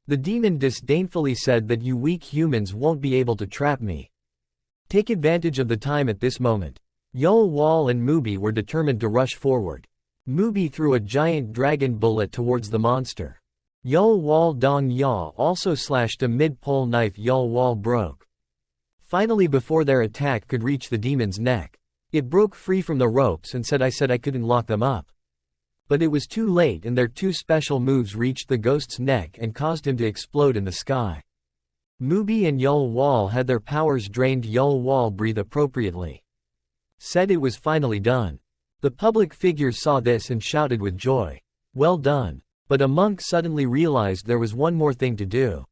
The demon disdainfully said that you weak humans won't be able to trap me. Take advantage of the time at this moment. Yul Wall and Mubi were determined to rush forward. Mubi threw a giant dragon bullet towards the monster. Yul Wall Dong Ya also slashed a mid-pole knife. Yul Wall broke. Finally, before their attack could reach the demon's neck, it broke free from the ropes and said I couldn't lock them up. But it was too late and their 2 special moves reached the ghost's neck and caused him to explode in the sky. Mubi and Yul Wall had their powers drained. Yul Wall breathed appropriately. Said it was finally done. The public figures saw this and shouted with joy. Well done. But a monk suddenly realized there was one more thing to do.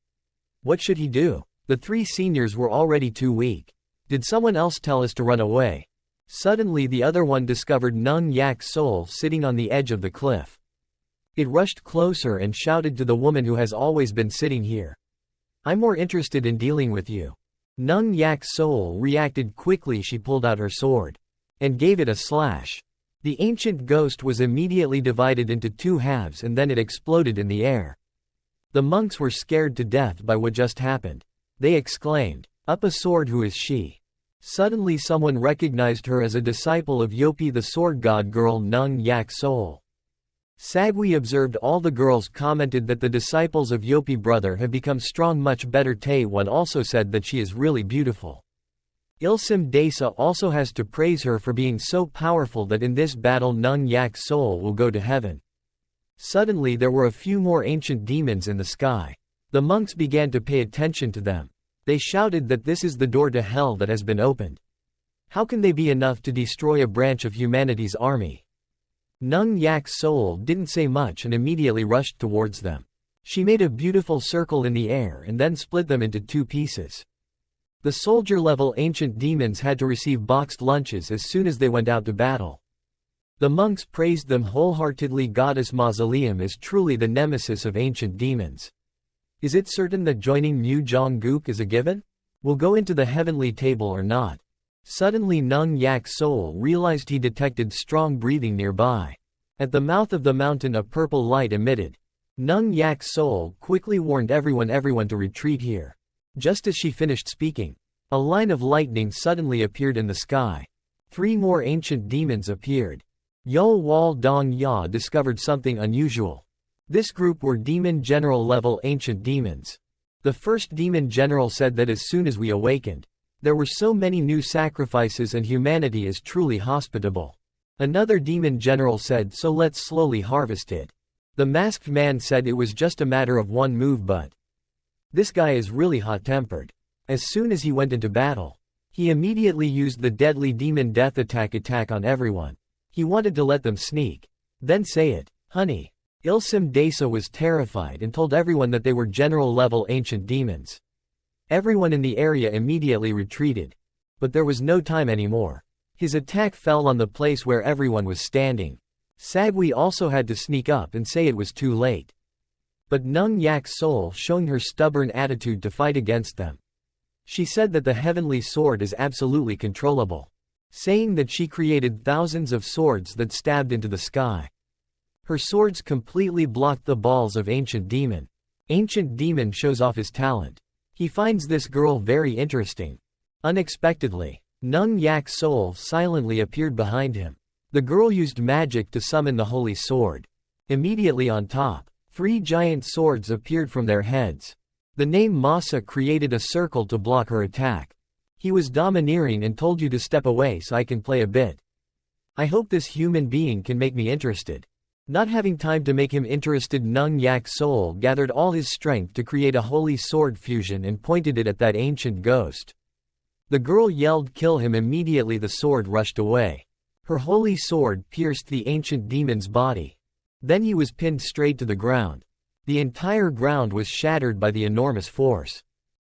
What should he do? The 3 seniors were already too weak. Did someone else tell us to run away? Suddenly the other one discovered Nung Yak Soul sitting on the edge of the cliff. It rushed closer and shouted to the woman who has always been sitting here. I'm more interested in dealing with you. Nung Yak Soul reacted quickly. She pulled out her sword and gave it a slash. The ancient ghost was immediately divided into 2 halves and then it exploded in the air. The monks were scared to death by what just happened. They exclaimed, "Up a sword, who is she?" Suddenly someone recognized her as a disciple of Yopi, the sword god girl Nung Yak Soul. Sagui observed all the girls commented that the disciples of Yopi brother have become strong, much better. Tae-won also said that she is really beautiful. Ilsim Desa also has to praise her for being so powerful that in this battle Nung Yak Soul will go to heaven. Suddenly there were a few more ancient demons in the sky. The monks began to pay attention to them. They shouted that this is the door to hell that has been opened. How can they be enough to destroy a branch of humanity's army? Nung Yak Soul didn't say much and immediately rushed towards them. She made a beautiful circle in the air and then split them into 2 pieces. The soldier-level ancient demons had to receive boxed lunches as soon as they went out to battle. The monks praised them wholeheartedly. Goddess Mausoleum is truly the nemesis of ancient demons. Is it certain that joining Mu Jonggook is a given? Will go into the Heavenly Table or not? Suddenly Nung Yak Soul realized he detected strong breathing nearby. At the mouth of the mountain a purple light emitted. Nung Yak Soul quickly warned everyone to retreat here. Just as she finished speaking, a line of lightning suddenly appeared in the sky. 3 more ancient demons appeared. Yul Wal Dong Ya discovered something unusual. This group were demon general level ancient demons. The first demon general said that as soon as we awakened, there were so many new sacrifices and humanity is truly hospitable. Another demon general said, so let's slowly harvest it. The masked man said it was just a matter of one move, but this guy is really hot-tempered. As soon as he went into battle, he immediately used the deadly demon death attack on everyone. He wanted to let them sneak. Then say it, honey. Ilsim Desa was terrified and told everyone that they were general-level ancient demons. Everyone in the area immediately retreated. But there was no time anymore. His attack fell on the place where everyone was standing. Sagui also had to sneak up and say it was too late. But Nung Yak Soul showing her stubborn attitude to fight against them. She said that the heavenly sword is absolutely controllable, saying that she created thousands of swords that stabbed into the sky. Her swords completely blocked the balls of Ancient Demon. Ancient Demon shows off his talent. He finds this girl very interesting. Unexpectedly, Nung Yak Soul silently appeared behind him. The girl used magic to summon the holy sword. Immediately on top, 3 giant swords appeared from their heads. The name Masa created a circle to block her attack. He was domineering and told you to step away so I can play a bit. I hope this human being can make me interested. Not having time to make him interested, Nung Yak Soul gathered all his strength to create a holy sword fusion and pointed it at that ancient ghost. The girl yelled, kill him. Immediately the sword rushed away. Her holy sword pierced the ancient demon's body. Then he was pinned straight to the ground. The entire ground was shattered by the enormous force.